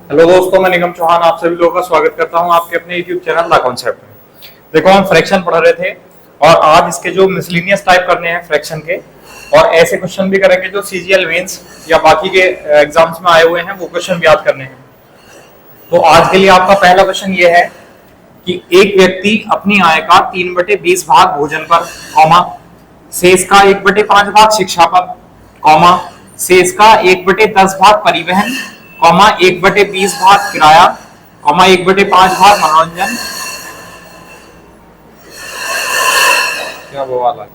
Hello दोस्तों, मैं निगम चौहान आप सभी लोगों का स्वागत करता हूं आपके अपने YouTube चैनल द कॉन्सेप्ट में। देखो, हम फ्रैक्शन पढ़ रहे थे और आज इसके जो मिसलिनियस टाइप करने हैं फ्रैक्शन के, और ऐसे क्वेश्चन भी करेंगे जो CGL मेंस या बाकी के एग्जाम्स में आए हुए हैं, वो क्वेश्चन भी याद करने हैं। तो आज के लिए आपका पहला क्वेश्चन ये है कि एक व्यक्ति अपनी आय का 3/20 भाग भोजन पर, कॉमा, शेष का 1/5 भाग शिक्षा पर, कॉमा, शेष का 1/10 भाग परिवहन, कॉमा 1/20 भाग किराया, कॉमा 1/5 भाग मनोरंजन। क्या वो वाला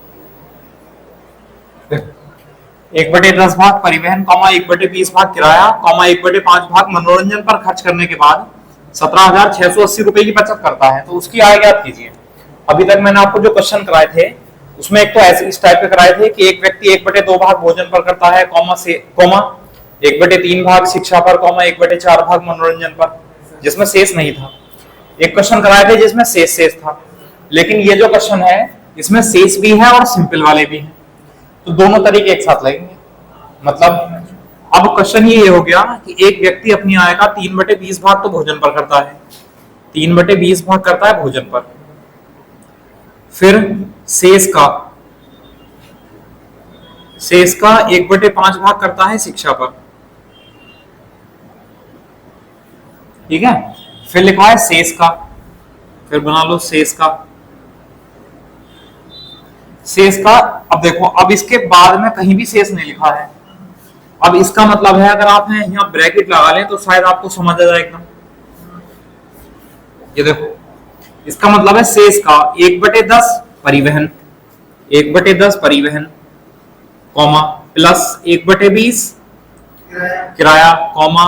1/10 भाग परिवहन, कॉमा 1/20 भाग किराया, कॉमा 1/5 भाग मनोरंजन पर खर्च करने के बाद 17,680 रुपए की बचत करता है। तो उसकी आय ज्ञात कीजिए। अभी तक मैंने आपको जो क्वेश्चन कराए थे उसमें एक तो ऐसे इस टाइप के कराए थे कि एक व्यक्ति 1/2 भाग भोजन पर करता है, कॉमा 1/3 भाग शिक्षा पर, कॉमा 1/4 भाग मनोरंजन पर, जिसमें शेष नहीं था। एक क्वेश्चन कराए थे जिसमें शेष था, लेकिन ये जो क्वेश्चन है इसमें शेष भी है और सिंपल वाले भी हैं, तो दोनों तरीके एक साथ लगेंगे। मतलब अब क्वेश्चन ये हो गया कि एक व्यक्ति अपनी आय का 3/20 भाग तो भोजन पर करता है, 3/20 भाग करता है भोजन पर, फिर शेष का 1/5 भाग करता है शिक्षा पर, ठीक है। फिर लिखा है शेष का, फिर बना लो शेष का। अब देखो, अब इसके बाद में कहीं भी शेष नहीं लिखा है। अब इसका मतलब है अगर आपने यहाँ ब्रैकेट लगा लें तो शायद आपको समझ आ जाए एकदम। ये देखो, इसका मतलब है शेष का 1/10 परिवहन, 1/10 परिवहन, कॉमा प्लस 1/20 किराया, कॉमा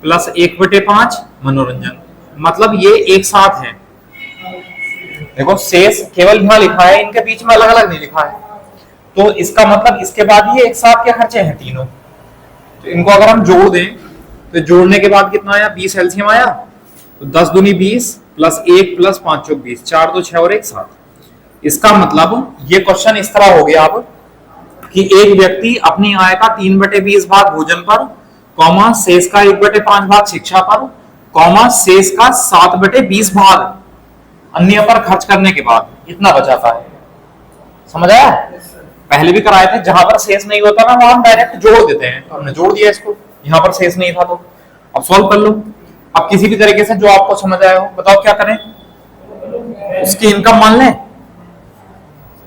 प्लस 1/5 मनोरंजन। मतलब ये एक साथ है। देखो, शेष केवल यहाँ लिखा है, इनके बीच में अलग अलग नहीं लिखा है, तो इसका मतलब इसके बाद ये एक साथ के खर्चे हैं तीनों। तो इनको अगर हम जोड़ दें तो जोड़ने के बाद कितना आया, 20 एलसीएम आया, तो 10 दूनी 20 प्लस 1 प्लस 5 चौक 20, 4 2 6 और 1 7। इसका मतलब ये क्वेश्चन इस तरह हो गया अब कि एक व्यक्ति अपनी आय का 3/20 भाग भोजन पर, कॉमा शेष का 1/5 भाग शिक्षा पर, कॉमा शेष का 7/20 भाग अन्य पर खर्च करने के बाद इतना बचाता है। समझ आया? पहले भी कराए थे, जहां पर शेष नहीं होता ना वहां हम डायरेक्ट जोड़ देते हैं, तो हमने जोड़ दिया इसको, यहां पर शेष नहीं था तो अब सॉल्व कर लो। अब किसी भी तरीके से जो आपको समझ आया हो, बताओ क्या करें। उसकी इनकम मान लें,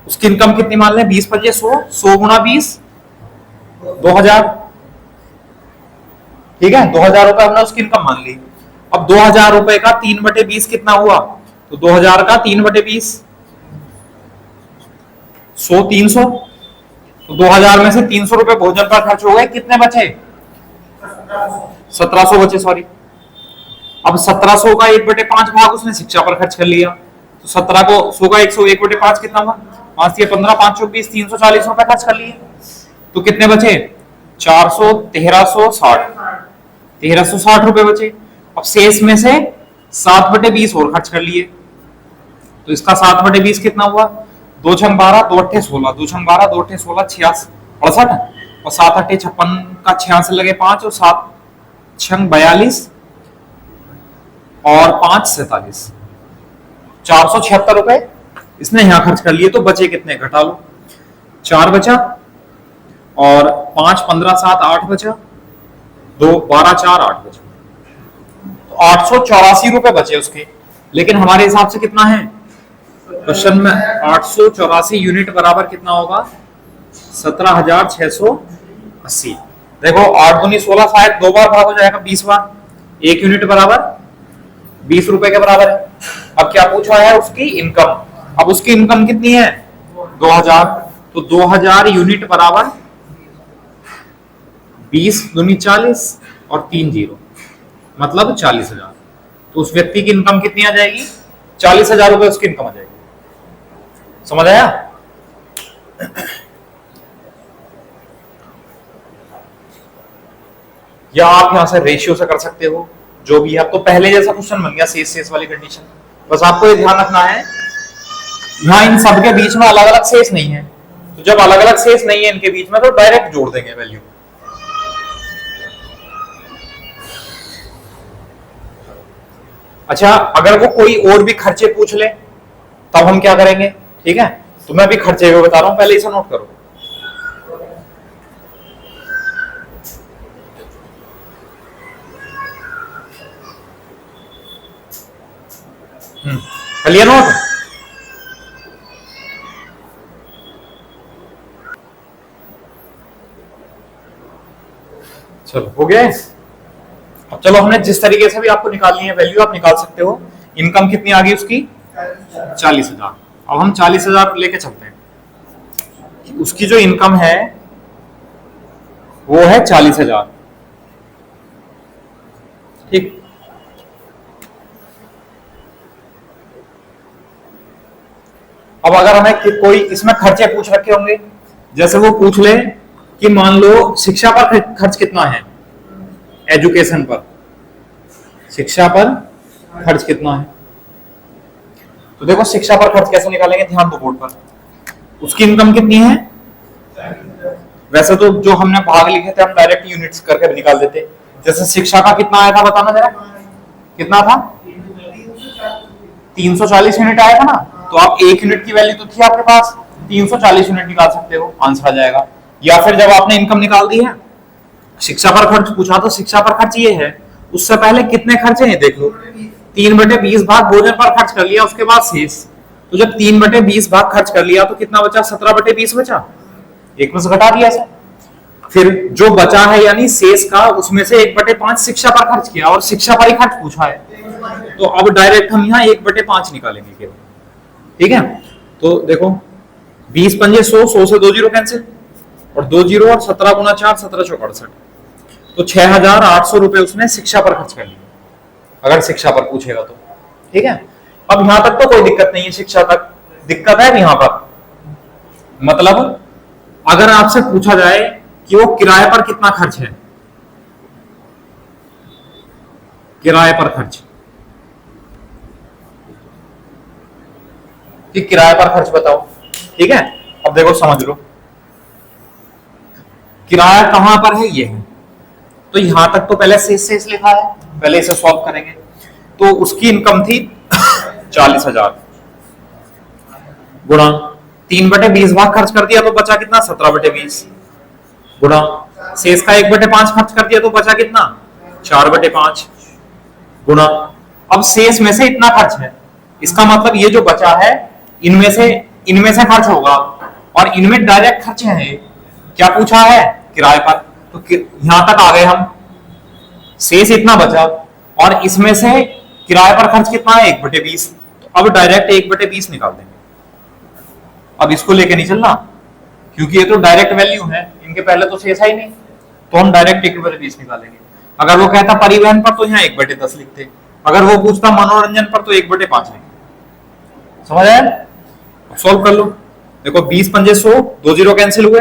उसकी इनकम कितनी मान लें, 20 × 100, 100 × 20 2000, ठीक है। 2000 रुपए हमने उसकी इनकम मान ली। अब 2000 रुपए का 3/20 कितना हुआ, तो 2000 का 3/20 100 300, तो 2000 में से 300 रुपए भोजन पर खर्च हो गए, कितने बचे, 1700 बचे, सॉरी। अब 1700 का 1/5 भाग उसने शिक्षा पर खर्च कर लिया, तो 17 को 100 का 1/5 कितना हुआ, 5 या 15 5 चौक 20, 340 रुपए खर्च कर लिए, तो कितने बचे, 400 1360 रुपए बचे। अब शेष में से 7/20 और खर्च कर लिए, तो इसका 7/20 कितना हुआ, 2 × 12 2 × 8 16, 2 × 12 2 × 8 16 66 और 7 × 8 56 का 66 लगे 5 और 7 × 42 और 5 47, 476 रुपए इसने यहां खर्च कर लिए। तो बचे कितने, घटा लो, 4 बचा और 5 15 7 8 बचा, 2 12 4 8 बचा, तो 884 रुपए बचे उसके। लेकिन हमारे हिसाब से कितना है क्वेश्चन में, 884 यूनिट बराबर कितना होगा, 17,680। देखो 8 दूनी 16, शायद 2 बार भाग हो जाएगा 20 बार, 1 यूनिट बराबर 20 रुपए के बराबर है। अब क्या पूछा है, उसकी इनकम। अब उसकी इनकम कितनी है, 2000, तो 2000 यूनिट बराबर 20 दूनी 40 और 3 0, मतलब 40,000। तो उस व्यक्ति की इनकम कितनी आ जाएगी, 40,000 रुपए उसकी इनकम आ जाएगी। समझ आया? या आप यहां से रेशियो से कर सकते हो, जो भी है। अब तो पहले जैसा क्वेश्चन बन गया, शेष वाली कंडीशन। बस आपको ये ध्यान रखना है, यहाँ इन सब के बीच में अलग अलग शेष नहीं है, तो जब अलग अलग शेष नहीं है इनके बीच में तो डायरेक्ट जोड़ देंगे वैल्यू। अच्छा, अगर वो कोई और भी खर्चे पूछ ले तब हम क्या करेंगे? ठीक है, तो मैं अभी खर्चे को बता रहा हूं, पहले इसे नोट करो। Clear note? चलो हो गया। अब चलो, हमने जिस तरीके से भी आपको निकालनी है वैल्यू आप निकाल सकते हो। इनकम कितनी आ गई उसकी? 40,000। अब हम 40,000 लेके चलते हैं कि उसकी जो इनकम है वो है 40,000। ठीक, अब अगर हमें कोई इसमें खर्चे पूछ रखे होंगे, जैसे वो पूछ ले कि मान लो शिक्षा पर खर्च कितना है, एजुकेशन पर, शिक्षा पर खर्च कितना है, तो देखो शिक्षा पर खर्च कैसे निकालेंगे, ध्यान दो बोर्ड पर। उसकी इनकम कितनी है? वैसे तो जो हमने भाग लिखे थे हम डायरेक्ट यूनिट्स करके निकाल देते। जैसे शिक्षा का कितना आया था बताना जरा, कितना था? 340 यूनिट आया था ना। तो आप एक यूनिट की वैल्यू तो थी आपके पास, 340 यूनिट निकाल सकते हो, आंसर आ जाएगा। या फिर जब आपने इनकम निकाल दी है, शिक्षा पर खर्च पूछा तो शिक्षा पर खर्च ये है, उससे पहले कितने खर्चे हैं देख लो, 3/20 भाग भोजन पर खर्च कर लिया, उसके बाद शेष। तो जब 3/20 भाग खर्च कर लिया तो कितना बचा? 17/20 बचा, एक में से घटा दिया ऐसा। फिर जो बचा है यानी शेष का, उसमें से 1/5 शिक्षा पर खर्च किया और शिक्षा पर ही खर्च पूछा है, तो अब डायरेक्ट हम यहाँ 1/5 निकालेंगे केवल। ठीक है, तो देखो 20 पंजे 100, 100 से 2 जीरो कैंसिल, और 2 जीरो और 17 गुना 4, 17 चौक 68, तो 6,800 रुपए उसने शिक्षा पर खर्च कर लिए, अगर शिक्षा पर पूछेगा तो। ठीक है, अब यहां तक तो कोई दिक्कत नहीं है, शिक्षा तक दिक्कत है यहां पर। मतलब अगर आपसे पूछा जाए कि वो किराए पर कितना खर्च है, किराए पर खर्च, कि किराए पर खर्च बताओ। ठीक है, अब देखो समझ लो किराया कहां पर है, ये है। तो यहां तक तो पहले शेष लिखा है, पहले इसे सॉल्व करेंगे। तो उसकी इनकम थी 40,000 गुणा 3/20 भाग खर्च कर दिया तो बचा कितना? 17/20 गुणा शेष का 1/5 खर्च कर दिया तो बचा कितना? 4/5 गुणा, अब शेष में से इतना खर्च है, इसका मतलब ये जो बचा है इनमें से खर्च होगा, और इनमें डायरेक्ट खर्च है। क्या पूछा है? किराए पर। तो यहां तक आ गए हम, शेष इतना बचा और इसमें से किराए पर खर्च कितना है? 1/20। तो अब डायरेक्ट 1/20 निकाल देंगे। अब इसको लेके नहीं चलना, क्योंकि ये तो डायरेक्ट वैल्यू है, इनके पहले तो शेष है ही नहीं, तो हम डायरेक्ट 1/20 निकालेंगे। अगर वो कहता परिवहन पर तो यहाँ 1/10 लिखते, अगर वो पूछता मनोरंजन पर तो 1/5 लिखते। समझ आया? सॉल्व कर लो। देखो 20 पंजे 100, 2 जीरो कैंसिल हुए,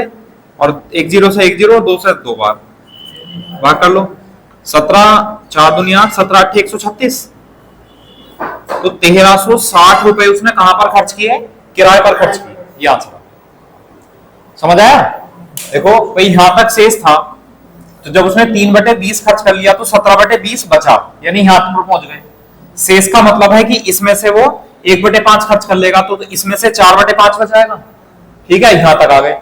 और 1 जीरो से 1 जीरो, 2 से 2 बार भाग कर लो। 17 4 दुनिया 17 8 136, तो 1360 रुपए उसने कहां पर खर्च किए? किराए पर खर्च किए, ये आंसर। समझ आया? देखो भाई यहां तक शेष था, तो जब उसने 3/20 खर्च कर लिया तो 17/20 बचा, यानी यहां तक पहुंच गए। शेष का मतलब है कि इसमें से वो 1/5 खर्च कर लेगा, तो इसमें से 4/5 बचाएगा। ठीक है, यहां तक आ गए।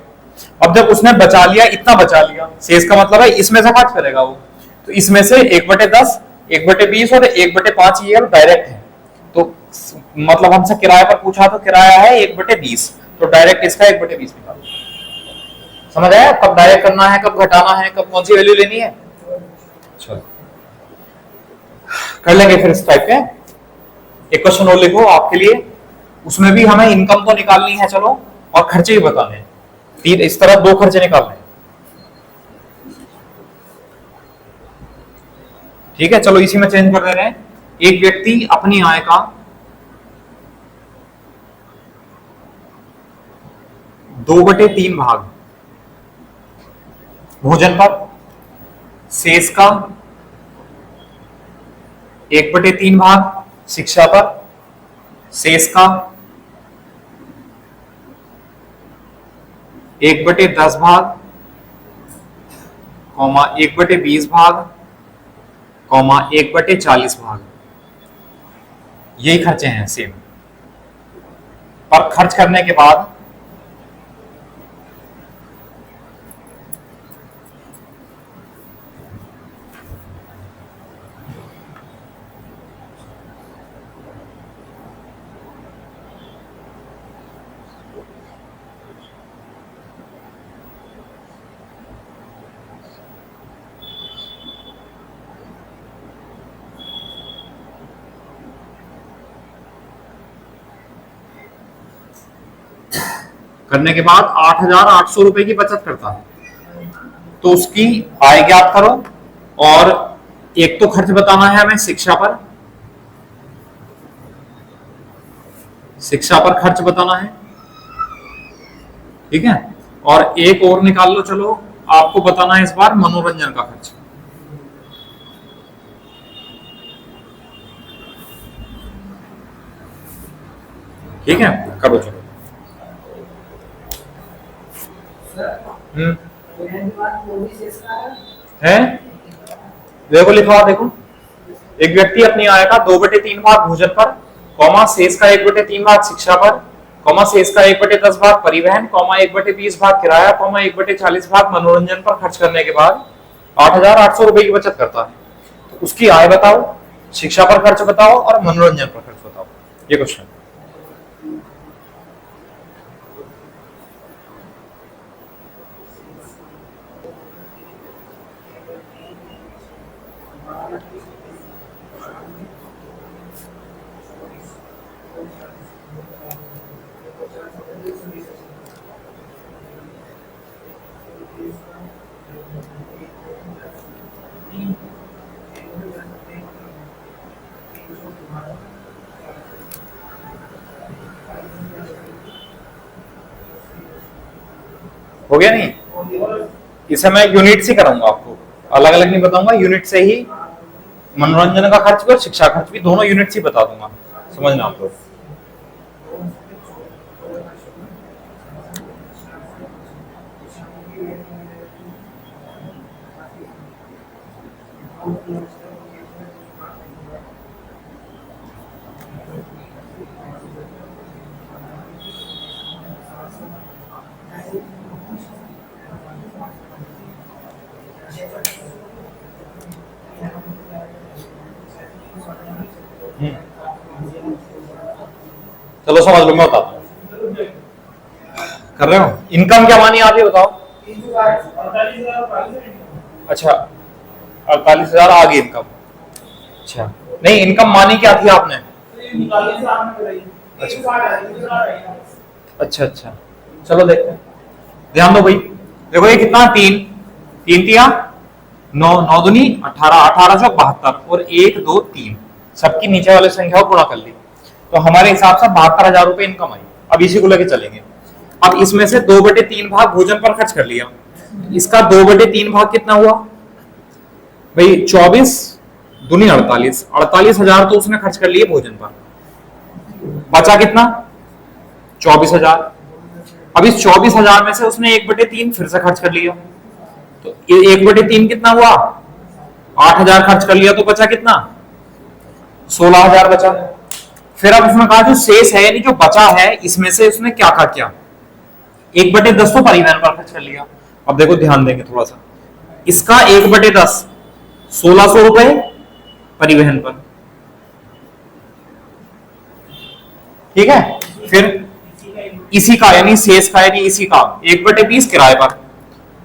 अब जब उसने बचा लिया, इतना बचा लिया, शेष का मतलब है इसमें से खर्च करेगा वो, तो इसमें से 1/10, 1/20 और 1/5 ये डायरेक्ट है। तो मतलब हमसे किराए पर पूछा तो किराया है 1/20, तो डायरेक्ट इसका 1/20 निकालो। समझ आया? कब डायरेक्ट करना है, कब घटाना है, कब कौन सी वैल्यू लेनी है। चलो कर लेंगे फिर इस टाइप के। एक क्वेश्चन और लिखो आपके लिए, उसमें भी हमें इनकम तो निकालनी है चलो, और खर्चे भी बताने हैं। तीन इस तरह 2 खर्चे निकालने हैं। ठीक है, चलो इसी में चेंज कर दे रहे हैं। एक व्यक्ति अपनी आय का 2/3 भाग भोजन पर, शेष का 1/3 भाग शिक्षा पर, शेष का 1/10 भाग, 1/20 भाग, 1/40 भाग। यही खर्चे हैं सेम, पर खर्च करने के बाद करने के बाद 8,800 रुपए की बचत करता है। तो उसकी आय ज्ञात करो, और एक तो खर्च बताना है हमें शिक्षा पर, शिक्षा पर खर्च बताना है, ठीक है। और एक और निकाल लो, चलो आपको बताना है इस बार मनोरंजन का खर्च। ठीक है, करो चलो। है, देखो लिखा, देखो एक व्यक्ति अपनी आय का 2/3 भाग भोजन पर, कौमा शेष का 1/3 भाग शिक्षा पर, कौमा शेष का 1/10 भाग परिवहन, कौमा 1/20 भाग किराया, कौमा 1/40 भाग मनोरंजन पर खर्च करने के बाद 8,800 रुपए की बचत करता है। तो उसकी आय बताओ, शिक्षा पर खर्च बताओ और मनोरंजन पर खर्च बताओ, ये क्वेश्चन। हो गया नहीं? इसे मैं यूनिट से कराऊंगा आपको, अलग अलग नहीं बताऊंगा, यूनिट से ही मनोरंजन का खर्च भी और शिक्षा खर्च भी दोनों यूनिट से बता दूंगा, समझना आप लोग। चलो समझ लो, मैं बताता हूँ। कर रहे हो? इनकम क्या मानी आप ये बताओ। अच्छा, 48,000 आ गई इनकम। अच्छा, नहीं इनकम मानी क्या थी आपने? अच्छा अच्छा, चलो देखते हैं, ध्यान दो भाई। देखो ये कितना, 3 3 तिया 9, 9 दूनी 18, 1872 और 1 2 3, सबकी नीचे वाले संख्या को गुणा कर ली, तो हमारे हिसाब से 72,000 रुपए इनकम आई। अब इसी को लेके चलेंगे। अब इसमें से 2/3 भाग भोजन पर खर्च कर लिया, इसका 2/3 भाग कितना हुआ भाई? 24 दूनी 48, 48,000 तो उसने खर्च कर लिए भोजन पर, बचा कितना? 24,000। अब इस 24,000 में से उसने 1/3 फिर से खर्च कर लिया, तो 1/3 कितना हुआ? 8,000 खर्च कर लिया, तो बचा कितना? 16,000 बचा। फिर अब उसने कहा जो शेष है, यानी जो बचा है, इसमें से उसने क्या क्या किया? 1/10 तो परिवहन पर खर्च कर लिया। अब देखो ध्यान देंगे थोड़ा सा, इसका 1/10 1600 रुपए परिवहन पर, ठीक है। फिर इसी का यानी शेष का यानी इसी का 1/20 किराए पर,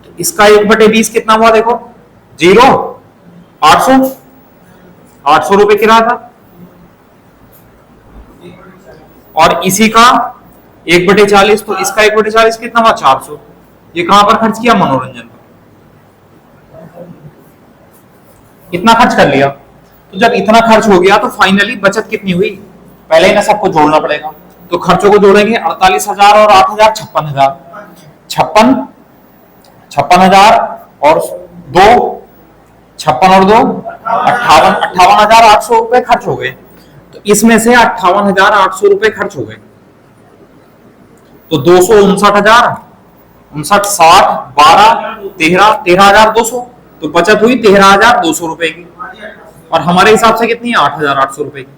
तो इसका 1/20 कितना हुआ? देखो 0 800 रुपए किराया था, और इसी का 1/40, तो इसका 1/40 कितना हुआ? 400। ये कहां पर खर्च किया? मनोरंजन पर। इतना खर्च कर लिया, तो जब इतना खर्च हो गया तो फाइनली बचत कितनी हुई? पहले ही ना सबको जोड़ना पड़ेगा, तो खर्चों को जोड़ेंगे। 48,000 और 8,000 56,000, 56,000 और 2 56 और 2 58,800 रुपए खर्च हो गए। तो इसमें से 58,800 रुपए खर्च हो गए, तो 259,000 59 60 12 13 13,200, तो बचत हुई 13,200 रुपए की, और हमारे हिसाब से कितनी है? 8,800 रुपए की।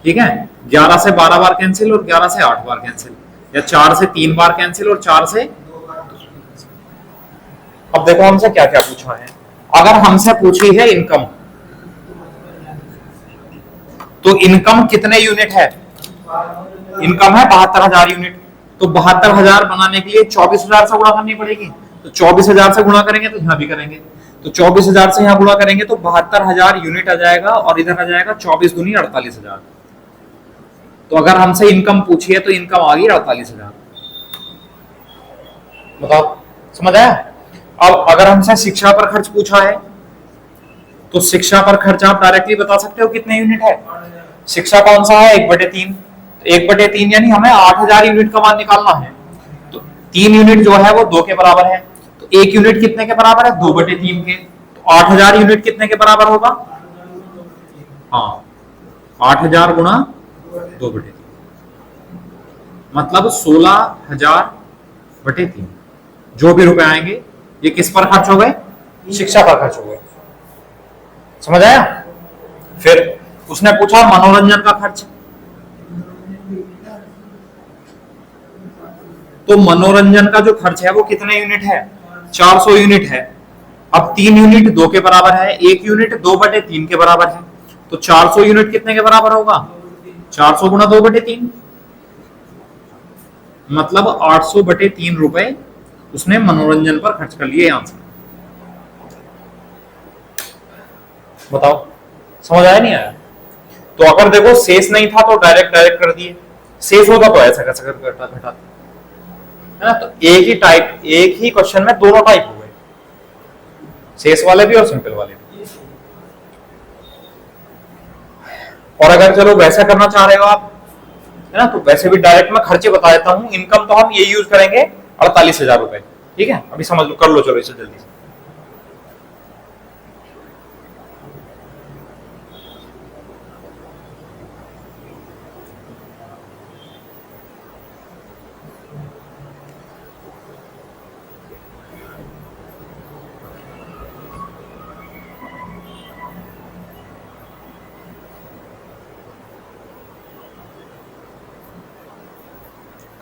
ठीक है, 11 से 12 बार कैंसिल और 11 से 8 बार कैंसिल, या 4 से 3 बार कैंसिल और 4 से। अब देखो हमसे क्या क्या पूछा है। अगर हमसे पूछी है इनकम, तो इनकम कितने यूनिट है? इनकम है 72,000 यूनिट। तो 72,000 बनाने के लिए 24,000 से गुणा करनी पड़ेगी। तो 24,000 से गुणा करेंगे तो यहां भी करेंगे, तो 24,000 से यहां गुणा करेंगे तो 72,000 यूनिट आ जाएगा, और इधर आ जाएगा 24 दूनी 48,000। तो अगर हमसे इनकम पूछी है तो इनकम आ गई 48,000। बताओ, समझ आया? अब अगर हमसे शिक्षा पर खर्च पूछा है, तो शिक्षा पर खर्च आप डायरेक्टली बता सकते हो कितने यूनिट है। शिक्षा कौन सा है? 1/3। 1/3 यानी हमें 8,000 यूनिट का मान निकालना है। तो 3 यूनिट जो है वो 2 के बराबर है, तो 1 यूनिट कितने के बराबर है? 2/3 के। तो 8,000 यूनिट कितने के बराबर होगा? हाँ, 8,000 गुणा 2/3, मतलब 16,000/3। जो भी रुपए आएंगे ये किस पर खर्च हो गए? शिक्षा पर खर्च हो गए। समझ आया? फिर उसने पूछा मनोरंजन का खर्च, तो मनोरंजन का जो खर्च है वो कितने यूनिट है? 400 यूनिट है। अब 3 यूनिट 2 के बराबर है, 1 यूनिट 2/3 के बराबर है, तो 400 यूनिट कितने के बराबर होगा? 400 गुणा 2/3, मतलब 800/3 रुपए उसने मनोरंजन पर खर्च कर लिए यहां से। बताओ, समझ आया नहीं आया? तो अगर देखो शेष नहीं था तो डायरेक्ट डायरेक्ट कर दिए, शेष होगा तो ऐसा कैसे घटा घटा, है ना? तो एक ही टाइप, एक ही क्वेश्चन में दोनों टाइप हो गए, शेष वाले भी और सिंपल वाले भी। और अगर चलो वैसा करना चाह रहे हो आप, है ना, तो वैसे भी डायरेक्ट मैं खर्चे बता देता हूं। इनकम तो हम ये यूज करेंगे 48,000 रुपए। ठीक है, अभी समझ लो, कर लो चलो इसे जल्दी से।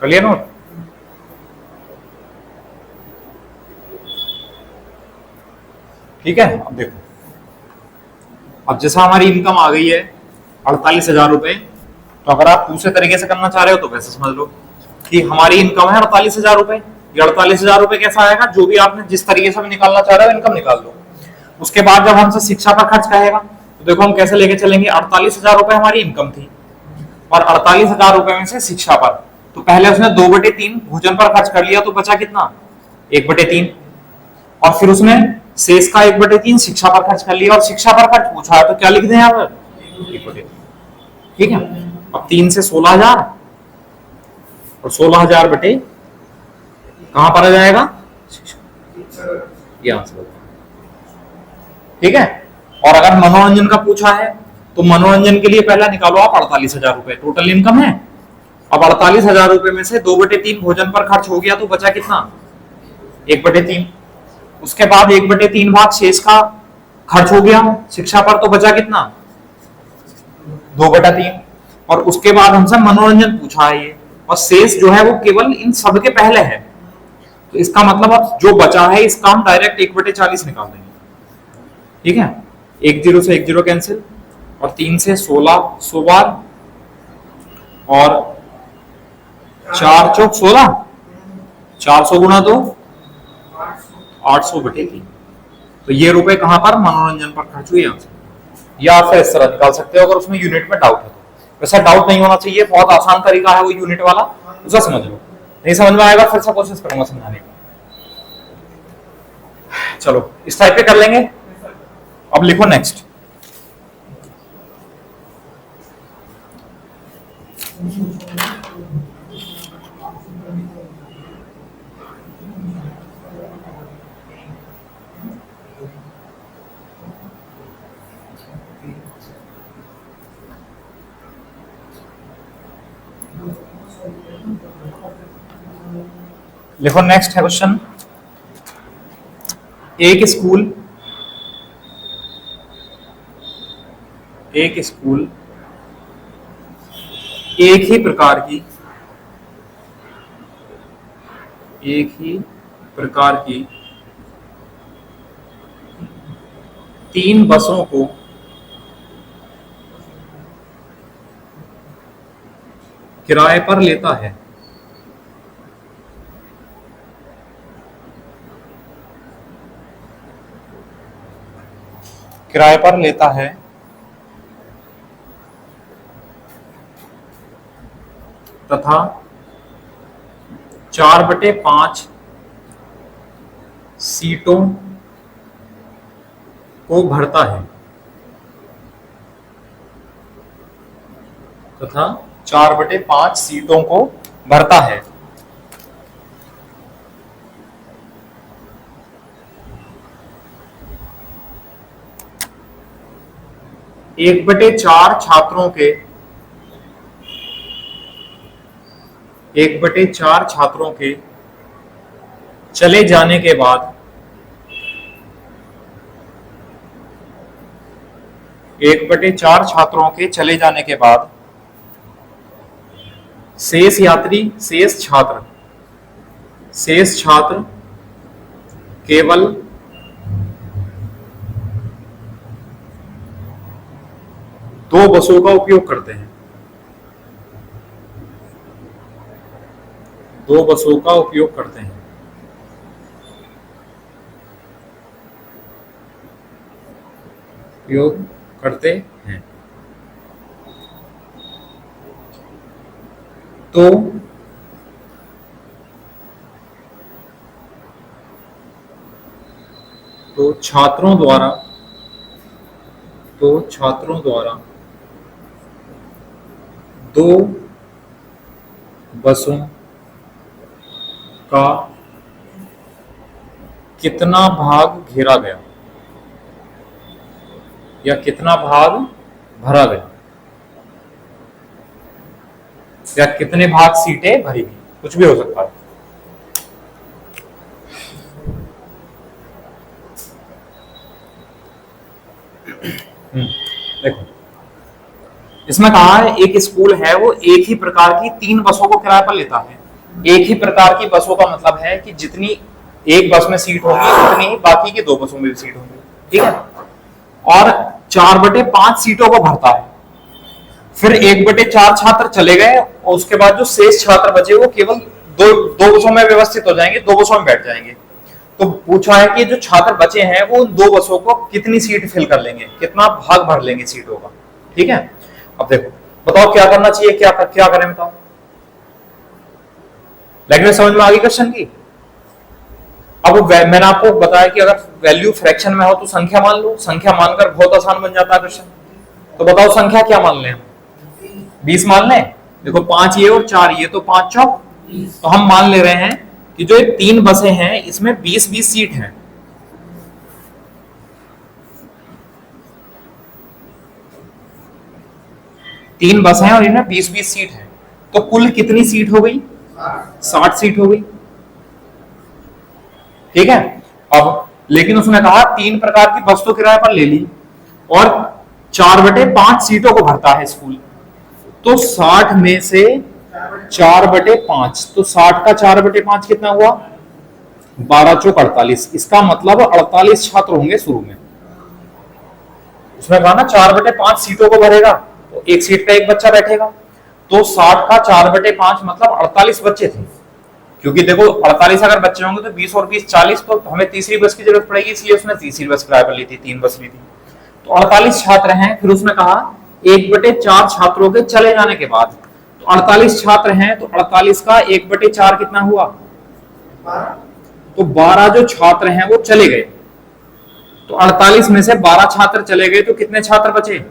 कर लिया नोट? ठीक है, अब देखो, अब जैसा हमारी इनकम आ गई है 48,000 रुपए, तो अगर आप दूसरे तरीके से करना चाह रहे हो तो वैसे समझ लो कि हमारी इनकम है 48,000 रुपए। ये 48,000 रुपए कैसा आएगा? जो भी आपने जिस तरीके से भी निकालना चाह रहे हो इनकम निकाल लो। उसके बाद जब हमसे शिक्षा पर खर्च कहेगा तो देखो हम कैसे लेके चलेंगे। 48,000 रुपए हमारी इनकम थी, और 48,000 रुपए में से शिक्षा पर, तो पहले उसने 2/3 भोजन पर खर्च कर लिया, तो बचा कितना? 1/3। और फिर उसने शेष का 1/3 शिक्षा पर खर्च कर लिया, और शिक्षा पर खर्च पूछा है तो क्या लिख दें यहाँ पर? 1/3। ठीक है, अब 3 से 16,000, और 16,000 बटे कहां पर आ जाएगा? ये आंसर। ठीक है, और अगर मनोरंजन का पूछा है तो मनोरंजन के लिए पहला निकालो आप 48,000 रुपए, टोटल इनकम है। अब 48,000 रुपए में से 2/3 भोजन पर खर्च हो गया, तो बचा कितना? 1/3। उसके बाद 1/3 भाग शेष का खर्च हो गया शिक्षा पर, तो बचा कितना? 2/3। और उसके बाद हमसे मनोरंजन पूछा है ये, और शेष जो है वो केवल इन सब के पहले है, तो इसका मतलब अब जो बचा है इसका हम डायरेक्ट 1/40 निकाल देंगे। ठीक है, 1 0 से 1 0 कैंसिल, और 3 से 16 100 बार, और 4 चौक 16, 400 गुणा 2 800/3। तो ये रुपए कहां पर? मनोरंजन पर खर्च हुए यहां से। या फिर इस तरह निकाल सकते हो अगर उसमें यूनिट में डाउट है तो। वैसा डाउट नहीं होना चाहिए, बहुत आसान तरीका है वो यूनिट वाला, उसे समझ लो। नहीं समझ में आएगा फिर से कोशिश करूंगा समझाने की। चलो इस टाइप पे कर लेंगे। अब लिखो नेक्स्ट। लिखो नेक्स्ट है क्वेश्चन। एक स्कूल एक ही प्रकार की तीन बसों को किराए पर लेता है। किराए पर लेता है तथा 4/5 सीटों को भरता है तथा 4/5 सीटों को भरता है। एक बटे चार छात्रों के चले जाने के बाद शेष छात्र केवल दो बसों का उपयोग करते हैं। तो छात्रों द्वारा दो बसों का कितना भाग घेरा गया या कितना भाग भरा गया या कितने भाग सीटें भरी गई, कुछ भी हो सकता है। देखो इसमें कहा है एक स्कूल है वो एक ही प्रकार की तीन बसों को किराए पर लेता है। एक ही प्रकार की बसों का मतलब है कि जितनी एक बस में सीट होगी उतनी ही बाकी की दो बसों में भी सीट होगी, ठीक है। और 4/5 सीटों को भरता है। फिर 1/4 छात्र चले गए और उसके बाद जो शेष छात्र बचे वो केवल दो बसों में व्यवस्थित हो जाएंगे, दो बसों में बैठ जाएंगे। तो पूछा है कि जो छात्र बचे हैं वो उन दो बसों को कितनी सीट फिल कर लेंगे, कितना भाग भर लेंगे सीटों का, ठीक है। अब देखो बताओ क्या करना चाहिए, क्या करें बताओ। लैंग्वेज समझ में आ गई क्वेश्चन की। अब मैंने आपको बताया कि अगर वैल्यू फ्रैक्शन में हो तो संख्या मान लो, संख्या मानकर बहुत आसान बन जाता है क्वेश्चन। तो बताओ संख्या क्या मान लें, 20 मान लें। देखो 5 ये और 4 ये, तो 5 चौक। तो हम मान ले रहे हैं कि जो ये तीन बसें हैं इसमें 20-20 सीट हैं। तीन बसें हैं और इनमें 20-20 सीट है, तो कुल कितनी सीट हो गई, 60 सीट हो गई, ठीक है। अब लेकिन उसने कहा तीन प्रकार की बस तो किराए पर ले ली और 4/5 सीटों को भरता है स्कूल। तो 60 में से 4/5, तो 60 का 4/5 कितना हुआ, 12 चौक 48। इसका मतलब 48 छात्र होंगे शुरू में। उसने कहा ना 4/5 सीटों को भरेगा तो एक सीट पे एक बच्चा बैठेगा। तो 60 का 4/5 मतलब 48 बच्चे थे। क्योंकि देखो 48 अगर बच्चे होंगे तो 20 और 20 40, तो हमें तीसरी बस की जरूरत पड़ेगी, इसलिए उसने तीसरी बस किराए पर ली थी, 3 बस ली थी। तो 48 छात्र हैं। फिर उसने कहा 1/4 छात्रों के चले जाने के बाद, तो 48 छात्र हैं तो 48 का 1/4 कितना हुआ, तो 12 जो छात्र हैं वो चले गए। तो 48 में से 12 छात्र चले गए तो कितने छात्र बचे,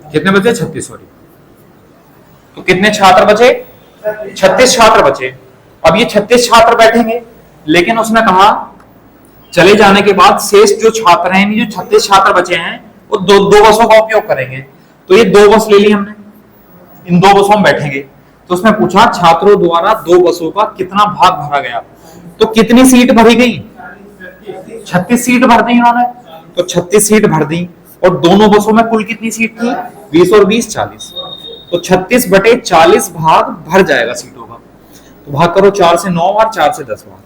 कितने बचे, 36, सॉरी। तो कितने छात्र बचे, 36 छात्र बचे। अब ये 36 छात्र बैठेंगे, लेकिन उसने कहा चले जाने के बाद शेष जो छात्र हैं, जो 36 छात्र बचे हैं वो दो बसों का उपयोग करेंगे। तो ये 2 बस ले ली हमने, इन 2 बसों में बैठेंगे। तो उसने पूछा छात्रों द्वारा 2 बसों का कितना भाग भरा गया, तो कितनी सीट भरी गई, 36 सीट भर दी इन्होंने, तो 36 सीट भर दी। और दोनों बसों में कुल कितनी सीट थी? 20 और 20 40। तो 36/40 भाग भर जाएगा सीटों का। तो भाग करो 4 से 9 बार, 4 से 10 बार,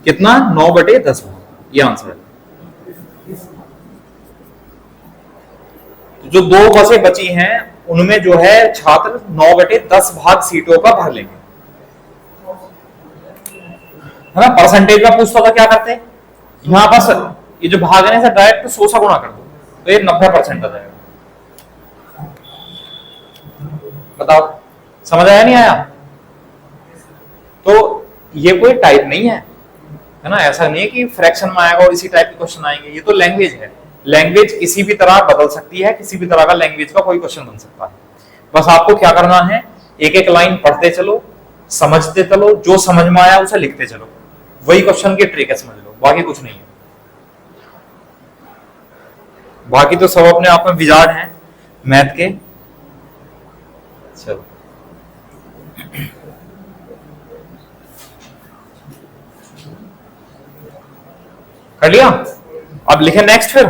कितना? 9/10 भाग। ये आंसर है। तो जो दो बसें बची हैं उनमें जो है छात्र 9/10 भाग सीटों का भर लेंगे, है ना। परसेंटेज में पूछता था क्या करते, यहां पर ये जो भाग है ना इसे डायरेक्ट 100 से गुणा कर दो, तो ये 90% आ जाएगा। बताओ समझ आया नहीं आया? तो ये कोई टाइप नहीं है, है ना। ऐसा नहीं है कि फ्रैक्शन में आएगा और इसी टाइप के क्वेश्चन आएंगे। ये तो लैंग्वेज है, लैंग्वेज किसी भी तरह बदल सकती है, किसी भी तरह का लैंग्वेज का कोई क्वेश्चन बन सकता है। बस आपको क्या करना है, एक एक लाइन पढ़ते चलो, समझते चलो, जो समझ में आया उसे लिखते चलो, वही क्वेश्चन की ट्रिक है, समझ लो, बाकी कुछ नहीं है। बाकी तो सब अपने आप में विजार्ड हैं मैथ के। चलो कर लिया, अब लिखे नेक्स्ट। फिर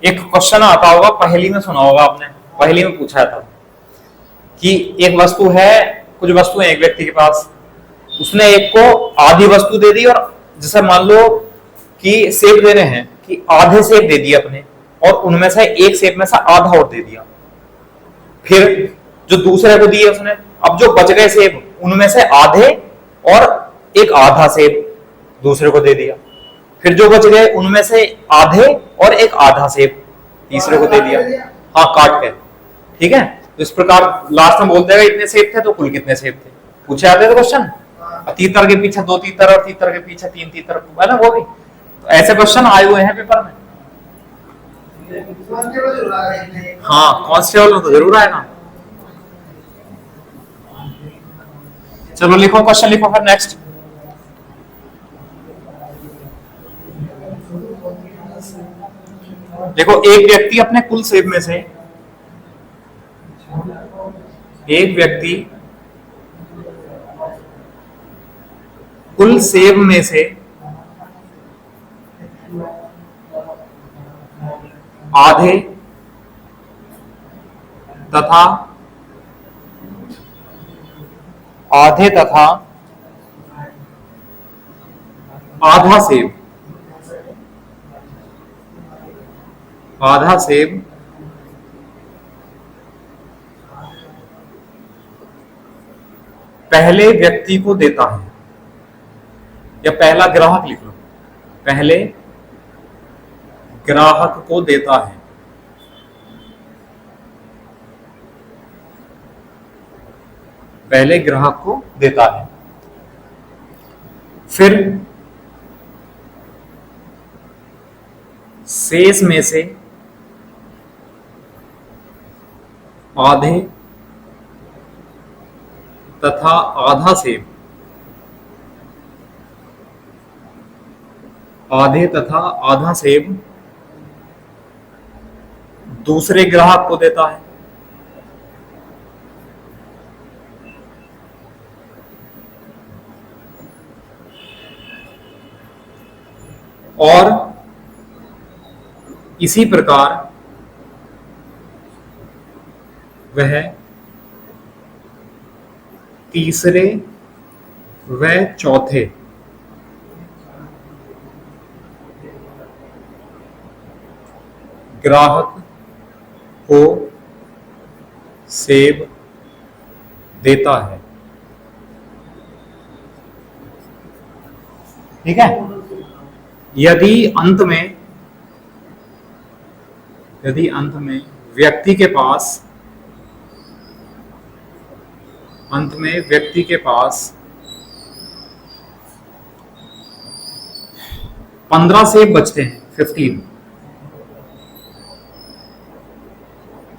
एक क्वेश्चन आता होगा, पहेली में सुना होगा आपने, पहेली में पूछा था कि एक वस्तु है, कुछ वस्तु है एक व्यक्ति के पास, उसने एक को आधी वस्तु दे दी, और जैसे मान लो कि सेब देने हैं कि आधे सेब दे दिए अपने, और उनमें से एक सेब में से आधा और दे दिया। फिर जो दूसरे को दिए उसने, अब जो बच गए सेब उनमें से आधे और एक आधा सेब दूसरे को दे दिया। फिर जो बच गए उनमें से आधे और एक आधा सेब तीसरे को दे दिया, हाँ काट के, ठीक है। तो इस प्रकार लास्ट में बोल देगा इतने सेब थे, तो कुल कितने सेब थे, पूछे आते थे क्वेश्चन। तीतर के पीछे 2 तीतर और तीतर के पीछे 3 तीतर, है ना, वो भी। तो ऐसे क्वेश्चन आए हुए हैं पेपर में। हाँ कांस्टेबल में तो जरूर आएगा। चलो लिखो, क्वेश्चन लिखो फिर नेक्स्ट। देखो एक व्यक्ति अपने कुल सेब में से, एक व्यक्ति कुल सेब में से आधे तथा आधा सेब, पहले व्यक्ति को देता है, या पहला ग्राहक लिख लो, पहले ग्राहक को देता है। पहले ग्राहक को देता है, फिर शेष में से आधे तथा आधा सेब, आधे तथा आधा सेब दूसरे ग्राहक को देता है। और इसी प्रकार वह तीसरे व चौथे ग्राहक को सेब देता है। ठीक है। यदि अंत में व्यक्ति के पास 15 सेब बचते हैं,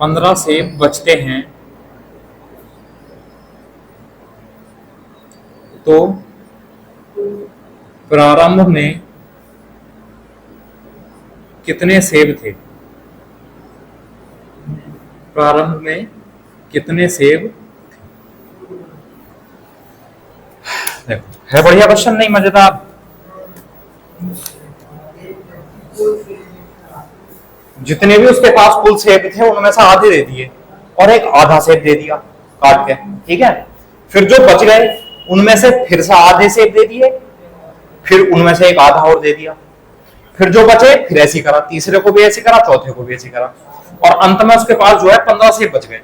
15 सेब बचते हैं, तो प्रारंभ में कितने सेब थे? प्रारंभ में कितने सेब थे? देखो है बढ़िया क्वेश्चन, नहीं मजेदार? जितने भी उसके पास कुल सेब थे उनमें से आधे दे दिए और एक आधा सेब दे दिया काट के, ठीक है। फिर जो बच गए उनमें से फिर से आधे सेब दे दिए, फिर उनमें से एक आधा और दे दिया, फिर जो बचे फिर ऐसी करा, तीसरे को भी ऐसी करा, चौथे को भी ऐसी करा, और अंत में उसके पास जो है 15 सेब बच गए।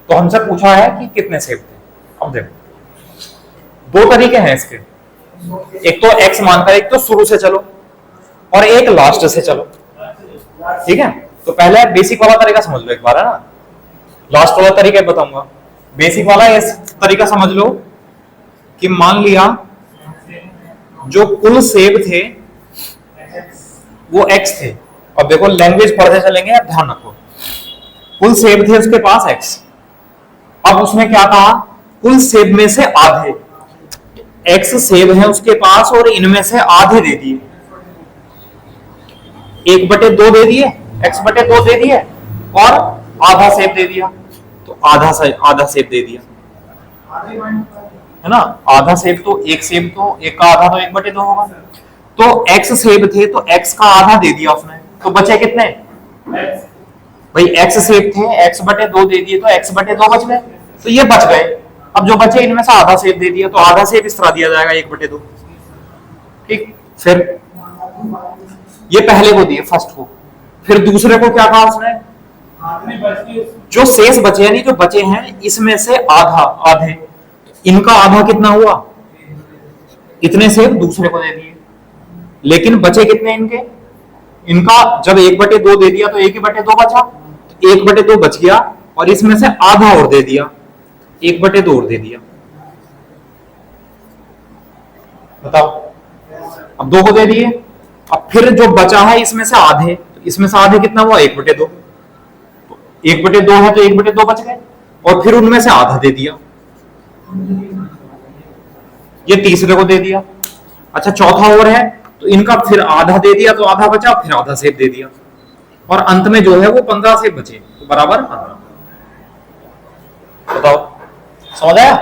तो हमसे पूछा है कि कितने सेब थे। अब देखो दो तरीके हैं इसके, एक तो एक्स मानकर, एक तो शुरू से चलो और एक लास्ट से चलो, ठीक है। तो पहले बेसिक वाला तरीका समझ लो एक बार, है ना। लास्ट वाला तरीका बताऊंगा। बेसिक वाला इस तरीका समझ लो कि मान लिया जो कुल सेब थे वो एक्स थे। अब देखो लैंग्वेज पढ़ते चलेंगे, ध्यान रखो। कुल सेब थे उसके पास एक्स, अब उसने क्या कहा, कुल सेब में से आधे, एक्स सेब है उसके पास और इनमें से आधे दे दिए, 1/2 दे दिए, x/2 दे दिए और आधा सेब दे दिया, तो आधा सेब दे दिया, है ना। आधा सेब तो एक सेब तो एक का आधा तो 1/2 होगा। तो x सेब थे तो x का आधा दे दिया उसने, तो बचे कितने भाई, x सेब थे, x/2 दे दिए तो x/2 बच गए, तो ये बच गए। अब जो बचे इनमें से आधा सेब दे दिया, तो आधा सेब इस तरह दिया जाएगा 1/2, ठीक। फिर ये पहले को दिए, फर्स्ट को। फिर दूसरे को क्या कहा उसने, जो शेष बचे यानी जो बचे हैं इसमें से आधे, इनका आधा कितना हुआ, इतने सेब दूसरे को दे दिए, लेकिन बचे कितने इनके, इनका जब 1/2 दे दिया तो 1/2 बचा, 1/2 बच गया और इसमें से आधा और दे दिया, 1/2 और दे दिया। बताओ, अब 2 को दे दिए, अब फिर जो बचा है इसमें से आधे, तो इसमें से आधे कितना हुआ, 1/2, 1/2 है तो 1/2 बच गए और फिर उनमें से आधा दे दिया, ये तीसरे को दे दिया। अच्छा चौथा और है तो इनका फिर आधा दे दिया तो आधा बचा, फिर आधा सेब दे दिया और अंत में जो है वो 15 सेब बचे, तो बराबर 15। बताओ समझ आया?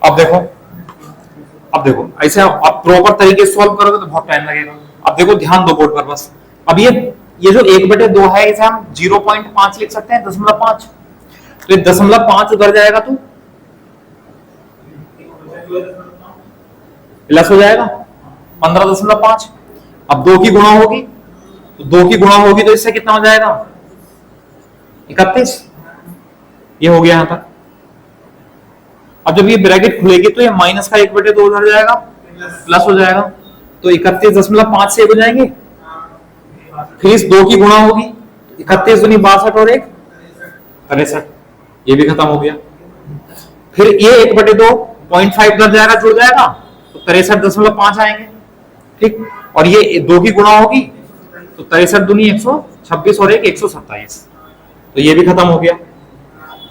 अब देखो ऐसे आप प्रॉपर तरीके से सॉल्व करोगे तो बहुत टाइम लगेगा। अब देखो ध्यान दो बोर्ड पर बस। अब ये जो 1/2 है इसे हम 0.5 लिख सकते हैं, 0.5, तो ये 0.5 उधर जाएगा तो प्लस हो जाएगा 15.5। अब 2 की गुणा होगी तो 2 की गुणा होगी तो इससे कितना हो जाएगा 31, ये हो गया यहां तक। अब जब ये ब्रैकेट खुलेगी तो ये माइनस का 1/2 उधर जाएगा, प्लस हो जाएगा, तो 31.5 से हो जाएंगे। फिर इस 2 की गुणा होगी, 31 दूनी 62 और 1 63, ये भी खत्म हो गया। फिर ये 1/2 0.5 उधर जाएगा, जुड़ जाएगा, तो 63.5 आएंगे, ठीक। और ये 2 की गुणा होगी तो 63 दूनी 126 और 1 127, तो ये भी खत्म हो गया।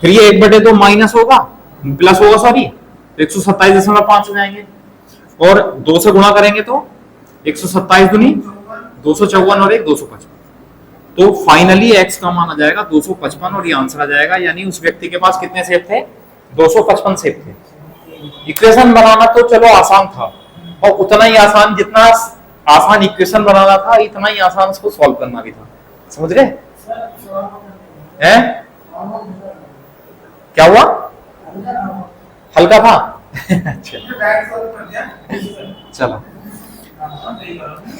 फिर ये 1/2 माइनस होगा, प्लस होगा सॉरी, तो 127.5 हो जाएंगे और 2 से गुणा करेंगे तो 127 दूनी 254 और 1 255, तो फाइनली x का मान आ जाएगा 255 और ये आंसर आ जाएगा। यानी उस व्यक्ति के पास कितने सेब थे, 255 सेब थे। इक्वेशन बनाना तो चलो आसान था, और उतना ही आसान, जितना आसान इक्वेशन बनाना था इतना ही आसान उसको सॉल्व करना भी था। समझ गए हैं? क्या हुआ, हल्का था? चलो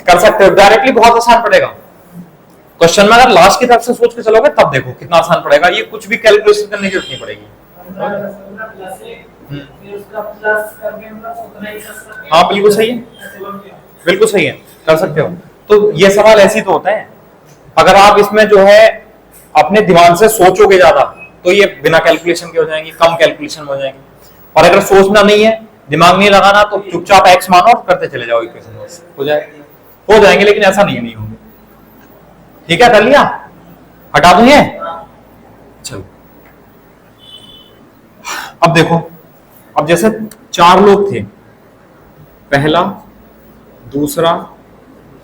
कर सकते हो डायरेक्टली, बहुत आसान पड़ेगा। क्वेश्चन में अगर लास्ट की तरफ से सोच के चलोगे तब देखो कितना आसान पड़ेगा। ये कुछ भी कैलकुलेशन करने की जरूरत नहीं पड़ेगी। हाँ बिल्कुल सही है, बिल्कुल सही है, कर सकते हो। तो ये सवाल ऐसे ही तो होता है, अगर आप इसमें जो है अपने दिमाग से सोचोगे ज्यादा तो ये बिना कैलकुलेशन के हो जाएंगे, कम कैलकुलेशन हो जाएंगे। और अगर सोचना नहीं है, दिमाग नहीं लगाना, तो चुपचाप एक्स मानो और करते चले जाओ, इक्वेशन हो जाएंगे। लेकिन ऐसा नहीं होंगे। ठीक है, कर लिया, हटा दूं ये? चलो अब देखो, अब जैसे 4 लोग थे, पहला, दूसरा,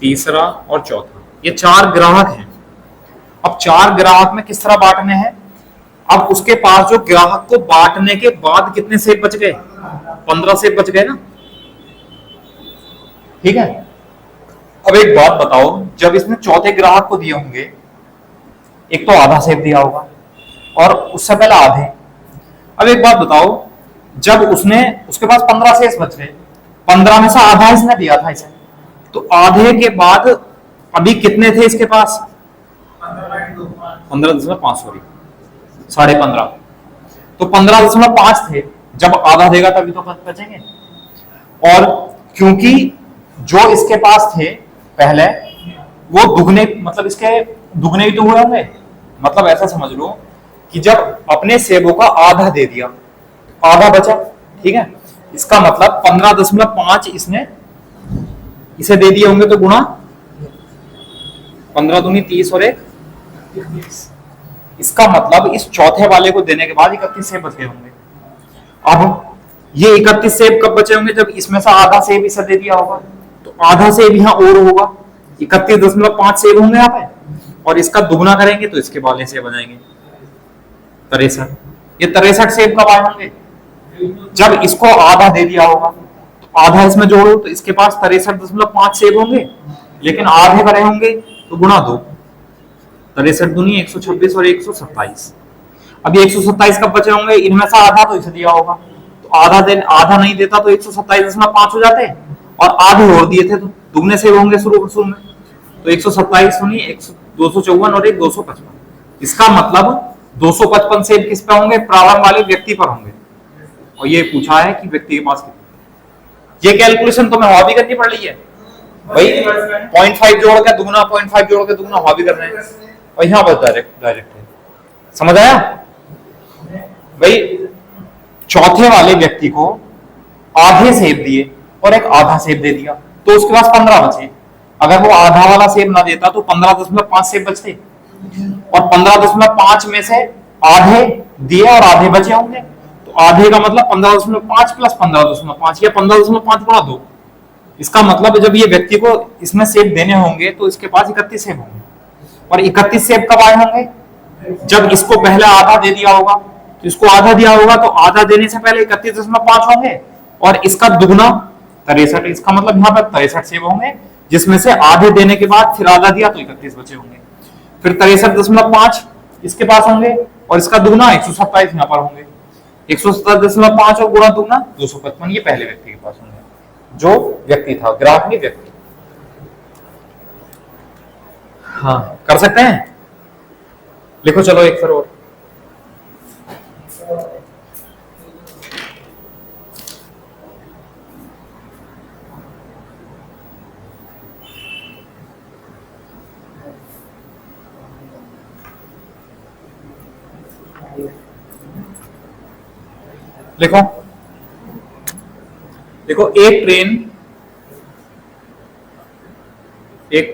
तीसरा और चौथा, ये 4 ग्राहक हैं। अब 4 ग्राहक में किस तरह बांटने हैं, अब उसके पास जो ग्राहक को बांटने के बाद कितने सेब बच गए? 15 सेब बच गए ना। ठीक है। अब एक बात बताओ, जब इसने चौथे ग्राहक को दिए होंगे, एक तो आधा सेब दिया होगा और उससे पहले आधे। अब एक बात बताओ, जब उसने उसके पास 15 शेष बच गए, 15 में से आधा इसने दिया था इसे, तो आधे के बाद अभी कितने थे इसके पास? 15.5, सॉरी 15.5। तो 15.5 थे, जब आधा देगा तभी तो बचेंगे। और क्योंकि जो इसके पास थे पहले वो दुगने, मतलब इसके दुगने ही तो हुए होंगे। मतलब ऐसा समझ लो कि जब अपने सेबों का आधा दे दिया, आधा बचा। ठीक है, इसका मतलब 15.5 इसने इसे दे दिए होंगे, तो गुणा 15 दूनी 30 और 1 21। इसका मतलब इस चौथे वाले को देने के बाद 31 सेब बच गए होंगे। अब ये 31 सेब कब बचे होंगे? जब इसमें से आधा सेब इसे दे दिया होगा, तो आधा सेब यहाँ और होगा, 31.5 सेब होंगे यहाँ पे, और इसका दुगना करेंगे तो इसके वाले सेब आ जाएंगे 63। ये 63 सेब कब आए होंगे? जब इसको आधा दे दिया होगा, तो आधा इसमें जोड़ो तो इसके पास 63.5 सेब होंगे, लेकिन आधे करे होंगे तो गुणा 2, 63 दूनी 126 और 127। अब ये 127 कब बचे होंगे? इनमें से आधा तो इसे दिया होगा, तो आधा नहीं देता तो 127.5 हो जाते, और आधे और दिए थे तो दुगने सेब होंगे शुरू में, तो 127 दूनी 254 और 1 255। इसका मतलब 255 सेब किस पे होंगे? प्रावरण वाले व्यक्ति पर होंगे। और ये पूछा है कि व्यक्ति के पास कितने। ये कैलकुलेशन तो मैं वहां भी करनी पड़ रही है भाई, 0.5 जोड़ के दुगना, 0.5 जोड़ के दुगना वहां भी कर रहे हैं, और यहाँ बस डायरेक्ट है। समझ आया भाई? चौथे वाले व्यक्ति को आधे सेब दिए और एक आधा सेब दे दिया, तो उसके पास 15 बचे। अगर वो आधा वाला सेब ना देता तो 15.5 सेब बचते, और 15.5 में से आधे दिए और आधे बचे होंगे, तो आधे का मतलब 15.5 प्लस 15.5 या 15.5 गुणा 2। इसका मतलब जब ये व्यक्ति को इसमें सेब देने होंगे तो इसके पास 31 सेब होंगे, और 31 सेब कब आए होंगे? जब इसको पहले आधा दे दिया होगा, तो इसको आधा दिया होगा तो आधा देने से पहले 31.5 होंगे, और इसका दुगना 63। इसका मतलब यहाँ पर 63 सेब होंगे, जिसमें से आधे देने के बाद फिर आधा दिया तो 31 बचे होंगे, फिर 63.5 इसके पास होंगे, और इसका दुगना 127 यहाँ पर होंगे। 127.5 और गुणा दुगना 255 ये पहले व्यक्ति के पास होंगे, जो व्यक्ति था, ग्राहक नहीं व्यक्ति। हाँ कर सकते हैं, लिखो चलो एक फिर और। लिखो देखो, एक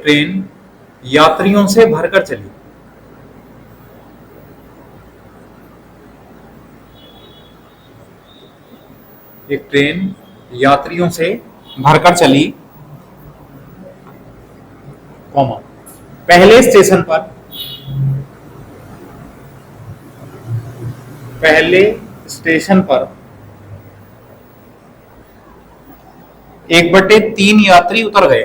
ट्रेन यात्रियों से भरकर चली। एक ट्रेन यात्रियों से भरकर चली, कॉमा, पहले स्टेशन पर 1/3 यात्री उतर गए।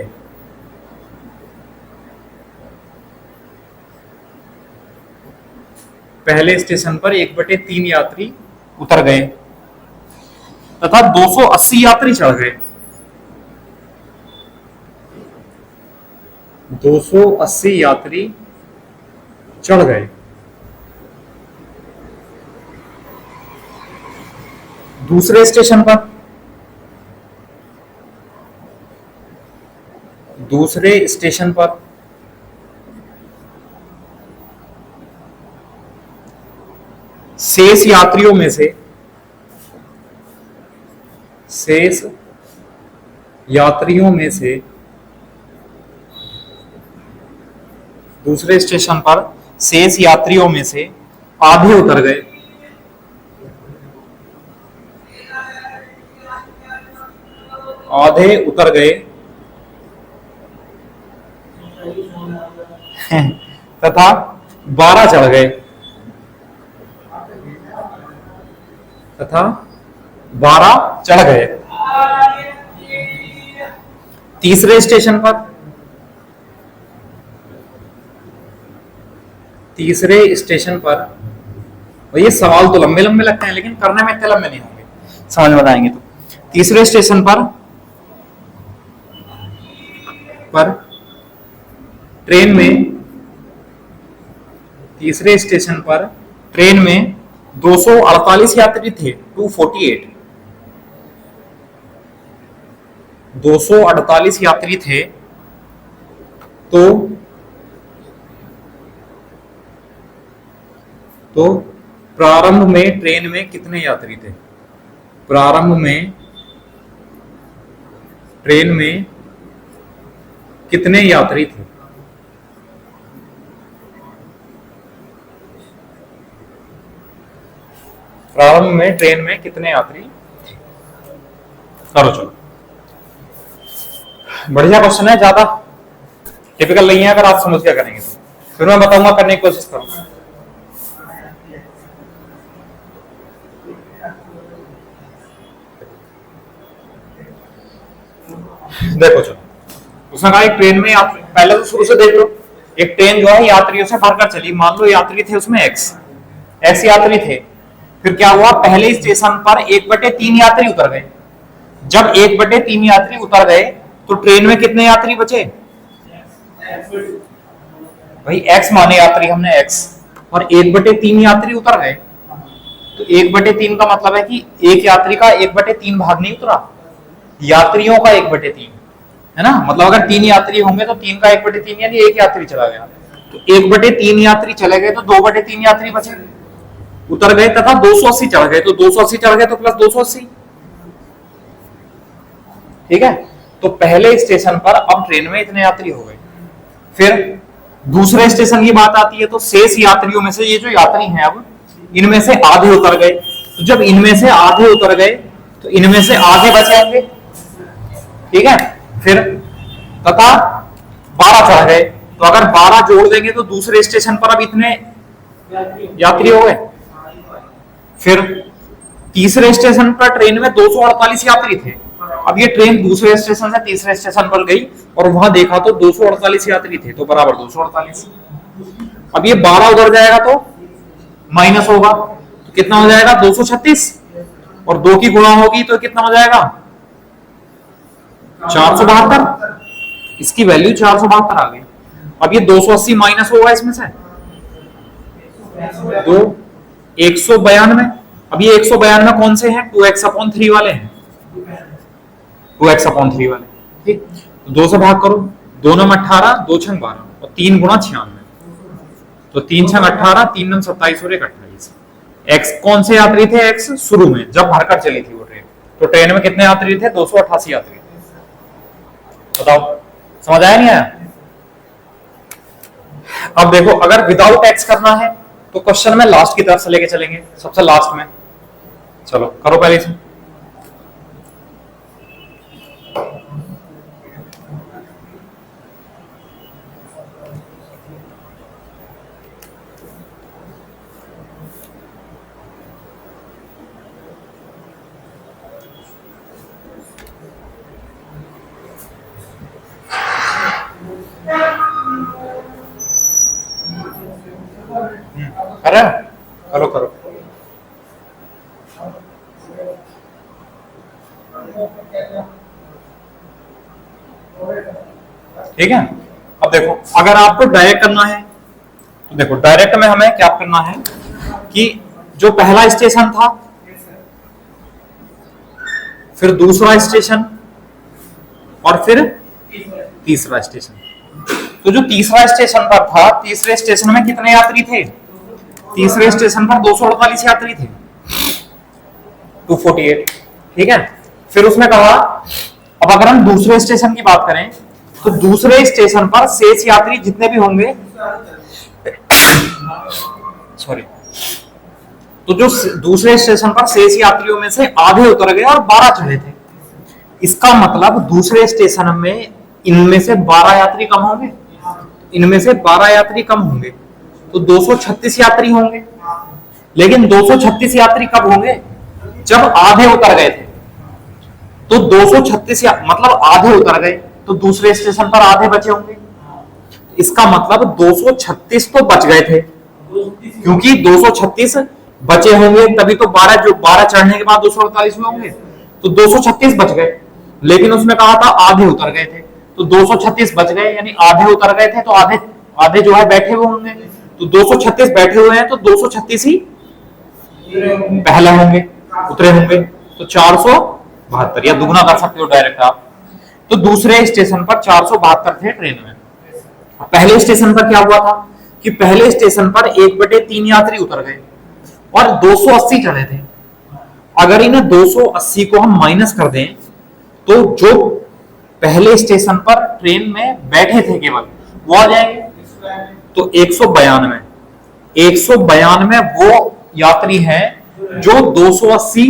पहले स्टेशन पर 1/3 यात्री उतर गए तथा 280 यात्री चढ़ गए। 280 यात्री चढ़ गए। दूसरे स्टेशन पर शेष यात्रियों में से दूसरे स्टेशन पर शेष यात्रियों में से आधे उतर गए। तथा 12 चढ़ गए। तथा 12 चढ़ गए। तीसरे स्टेशन पर ये सवाल तो लंबे लंबे लगते हैं लेकिन करने में इतने लंबे नहीं होंगे, समझ में आएंगे। तो तीसरे स्टेशन पर ट्रेन में 248 यात्री थे, 248 यात्री थे। तो प्रारंभ में ट्रेन में कितने यात्री थे? प्रारंभ में ट्रेन में कितने यात्री थे? प्रारंभ में ट्रेन में कितने यात्री थे? करो चलो, बढ़िया क्वेश्चन है, ज्यादा टिपिकल नहीं है। अगर आप समझ क्या करेंगे तो फिर मैं बताऊंगा, करने की कोशिश करूंगा। देखो चलो, उसने कहा एक ट्रेन में यात्री, पहले तो शुरू से देख लो, एक ट्रेन जो है यात्रियों से भरकर चली। मान लो यात्री थे उसमें एक्स यात्री थे। फिर क्या हुआ, पहले स्टेशन पर 1/3 यात्री उतर गए। जब 1/3 यात्री उतर गए तो ट्रेन में कितने यात्री बचे? भाई एक्स माने यात्री हमने एक्स, और 1/3 यात्री उतर गए। तो 1/3 का मतलब है कि एक यात्री का 1/3 भाग नहीं उतरा, यात्रियों का 1/3 है ना। मतलब अगर 3 यात्री होंगे तो 3 का 1/3 यानी एक यात्री चला गया। तो 1/3 यात्री चले गए तो 2/3 यात्री बचे, उतर गए, तथा 280 चढ़ गए। तो 280 चढ़ गए तो प्लस 280, ठीक है। तो पहले स्टेशन पर अब ट्रेन में इतने यात्री हो गए। फिर दूसरे स्टेशन की बात आती है, तो शेष यात्रियों में से ये जो यात्री हैं अब इनमें से आधे उतर गए। तो जब इनमें से आधे उतर गए तो इनमें से आधे बचे होंगे, ठीक है। फिर तथा 12 चढ़ गए। तो अगर 12 जोड़ देंगे तो दूसरे स्टेशन पर अब इतने यात्री हो गए। फिर तीसरे स्टेशन पर ट्रेन में 248 यात्री थे। अब ये ट्रेन दूसरे स्टेशन से तीसरे स्टेशन पर गई और वहां देखा तो 248 यात्री थे, तो बराबर 248। अब ये 12 उधर जाएगा तो माइनस होगा, तो कितना हो जाएगा? 236, और 2 की गुणा होगी तो कितना हो जाएगा? 472। इसकी वैल्यू 472 आ गई। अब ये 280 माइनस होगा इसमें से, तो 192। अब ये 192 कौन से हैं? 2x/3 वाले हैं, 2x/3 वाले, ठीक। तो 2 से भाग करो, 2 9 18, 2 6 12 और 3 गुणा 96। तो 3 6 18, 3 9 27 और 1 28। एक्स कौन से यात्री थे? एक्स शुरू में जब भरकर चली थी वो ट्रेन। तो ट्रेन में कितने यात्री थे? 288 यात्री थे। बताओ, समझ आया नहीं आया? अब देखो, अगर विदाउट एक्स करना है तो क्वेश्चन में लास्ट की तरफ से लेके चलेंगे, सबसे लास्ट में। चलो करो पहले से। अरे करो करो। ठीक है। अब देखो, अगर आपको डायरेक्ट करना है तो देखो, डायरेक्ट में हमें क्या करना है कि जो पहला स्टेशन था, फिर दूसरा स्टेशन और फिर तीसरा स्टेशन। तो जो तीसरा स्टेशन पर था, तीसरे स्टेशन में कितने यात्री थे? तीसरे स्टेशन पर 248 यात्री थे, 248, ठीक है। फिर उसने कहा, अब अगर हम दूसरे स्टेशन की बात करें तो दूसरे स्टेशन पर शेष यात्री जितने भी होंगे, सॉरी, तो जो दूसरे स्टेशन पर शेष यात्रियों में से आधे उतर गए और 12 चढ़े थे। इसका मतलब दूसरे स्टेशन में इनमें से 12 यात्री कम होंगे, इनमें से 12 यात्री कम होंगे, तो 236 यात्री होंगे। लेकिन 236 यात्री कब होंगे? जब आधे उतर गए थे तो 236 मतलब आधे उतर गए तो दूसरे स्टेशन पर आधे बचे होंगे, इसका मतलब 236 तो बच गए थे, क्योंकि 236 बचे होंगे तभी तो 12 जो 12 चढ़ने के बाद 248 हुए होंगे, तो 236 बच गए। लेकिन उसमें कहा था आधे उतर गए थे, तो 236 बच गए, यानी आधे उतर गए थे तो आधे आधे जो है बैठे हुए होंगे, तो 236 बैठे हुए हैं तो 236 ही पहले होंगे, उतरे होंगे, तो 472 या दुगना कर सकते हो डायरेक्ट आप। तो दूसरे स्टेशन पर 472 थे ट्रेन में। पहले स्टेशन पर क्या हुआ था कि पहले स्टेशन पर 1/3 यात्री उतर गए और 280 चढ़े थे। अगर इन्हें 280 को हम माइनस कर दें तो जो पहले स्टेशन पर ट्रेन में बैठे थे केवल वो आ जाएंगे, तो 192 वो यात्री हैं जो 280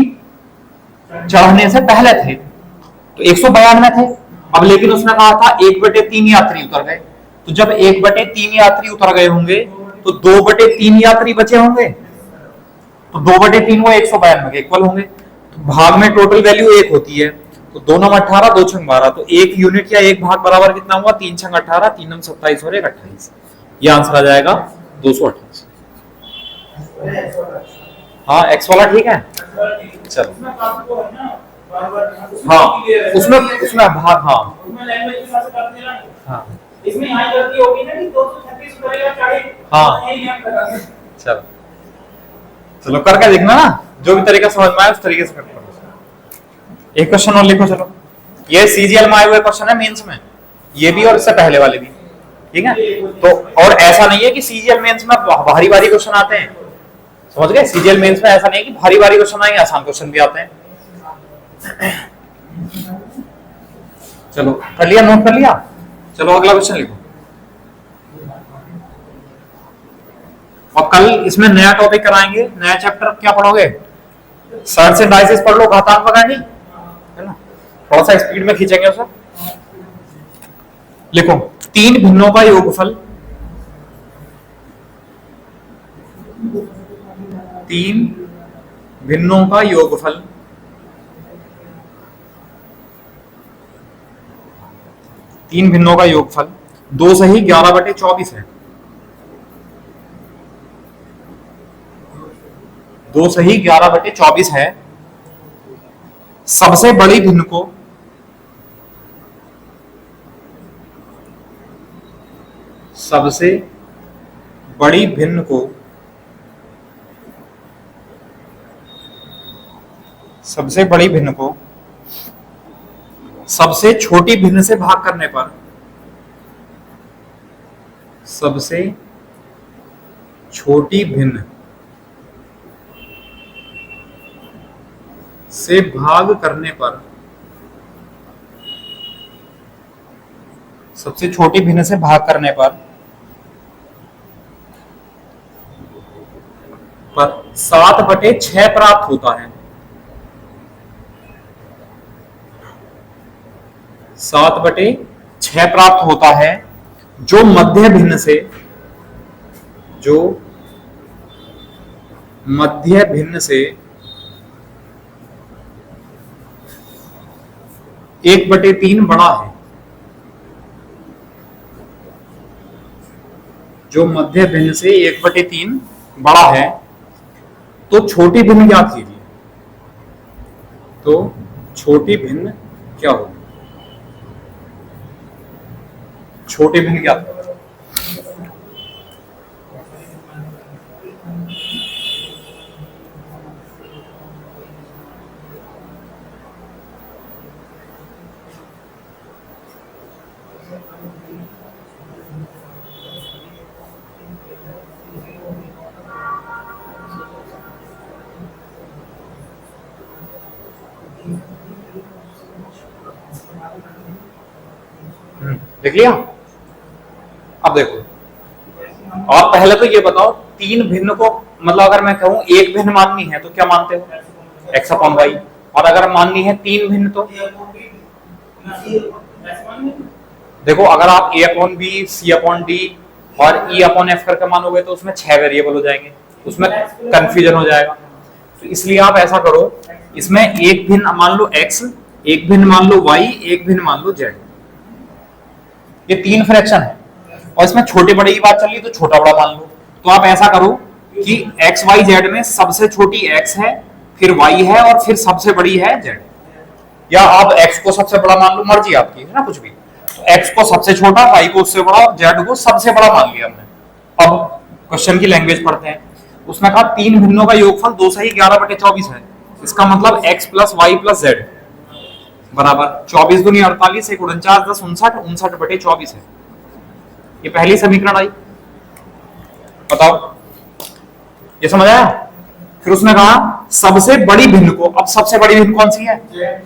चढ़ने से पहले थे, तो 192 थे। अब लेकिन उसने कहा था 1/3 यात्री उतर गए, तो जब 1/3 यात्री उतर गए होंगे तो 2/3 यात्री बचे होंगे, तो 2/3 वो 192 के इक्वल होंगे। तो भाग में टोटल वैल्यू 1 होती है, तो 2 9 18 2 6 12, तो 1 यूनिट या 1 भाग बराबर कितना हुआ 3 6 18 3 9 27 और 1 28। ये आंसर आ जाएगा 228। हाँ एक्स वाला ठीक है, चलो हाँ उसमें उसमें भाग हाँ हाँ इसमें यहाँ गलती होगी ना कि 236 करेगा 40 हाँ चलो चलो करके देखना ना, जो भी तरीका समझ में आए उस तरीके से करना। एक क्वेश्चन और लिखो चलो, ये सीजीएल में आए हुए क्वेश्चन है मेंस में, ये भी और इससे पहले वाले भी, ठीक है। तो और ऐसा नहीं है कि सीजीएल मेंस में भारी भारी क्वेश्चन आते हैं, समझ गए, सीजीएल मेंस में ऐसा नहीं है कि भारी भारी क्वेश्चन आएंगे, आसान क्वेश्चन भी आते हैं। चलो कर लिया, नोट कर लिया, चलो अगला क्वेश्चन लिखो। और कल इसमें नया टॉपिक कराएंगे, नया चैप्टर क्या पढ़ोगे, सर्च एंड डाइसिस पढ़ लो, घातांक पकड़नी है ना, थोड़ा सा स्पीड में खींचेंगे उसे। लिखो 3 भिन्नों का योगफल, 3 भिन्नों का योगफल 3 भिन्नों का योगफल 2 सही 11/24 है। 2 सही 11/24 है। सबसे बड़ी भिन्न को सबसे बड़ी भिन्न को सबसे बड़ी भिन्न को सबसे छोटी भिन्न से भाग करने पर सबसे छोटी भिन्न से भाग करने पर सबसे छोटी भिन्न से भाग करने पर 7/6 प्राप्त होता है। 7/6 प्राप्त होता है जो मध्य भिन्न से 1/3 बड़ा है। जो मध्य भिन्न से 1/3 बड़ा है, तो छोटी भिन्न ज्ञात कीजिए। तो छोटी भिन्न क्या होगी, छोटी भिन्न ज्ञात करो। देख लिया। अब देखो, और पहले तो ये बताओ 3 भिन्न को, मतलब अगर मैं कहूं एक भिन्न माननी है तो क्या मानते हो, x/y, और अगर माननी है 3 भिन्न तो देखो, अगर आप a/b, c/d और e/f करके मानोगे तो उसमें 6 वेरिएबल हो जाएंगे, उसमें कंफ्यूजन हो जाएगा। तो इसलिए आप ऐसा करो इसमें एक भिन्न मान लो x, एक भिन्न मान लो y, एक भिन्न मान लो z। ये तीन फ्रैक्शन है और इसमें छोटे बड़े की बात चल रही तो छोटा बड़ा मान लो। तो आप ऐसा करो कि x y z में सबसे छोटी x है, फिर y है और फिर सबसे बड़ी है z, या आप x को सबसे बड़ा मान लो, मर्जी आपकी है ना कुछ भी। तो x को सबसे छोटा, y को उससे बड़ा और z को सबसे बड़ा मान लिया हमने। अब क्वेश्चन की लैंग्वेज पढ़ते हैं। उसने कहा तीन भिन्नों का योगफल 2 सही 11/24 है। इसका मतलब x plus y plus z बराबर 24 दूनी 48, 1 49 10 59, 59/24 है। ये पहली समीकरण आई। बताओ ये समझ आया? फिर उसने कहा सबसे बड़ी भिन्न को, अब सबसे बड़ी भिन्न कौन सी है?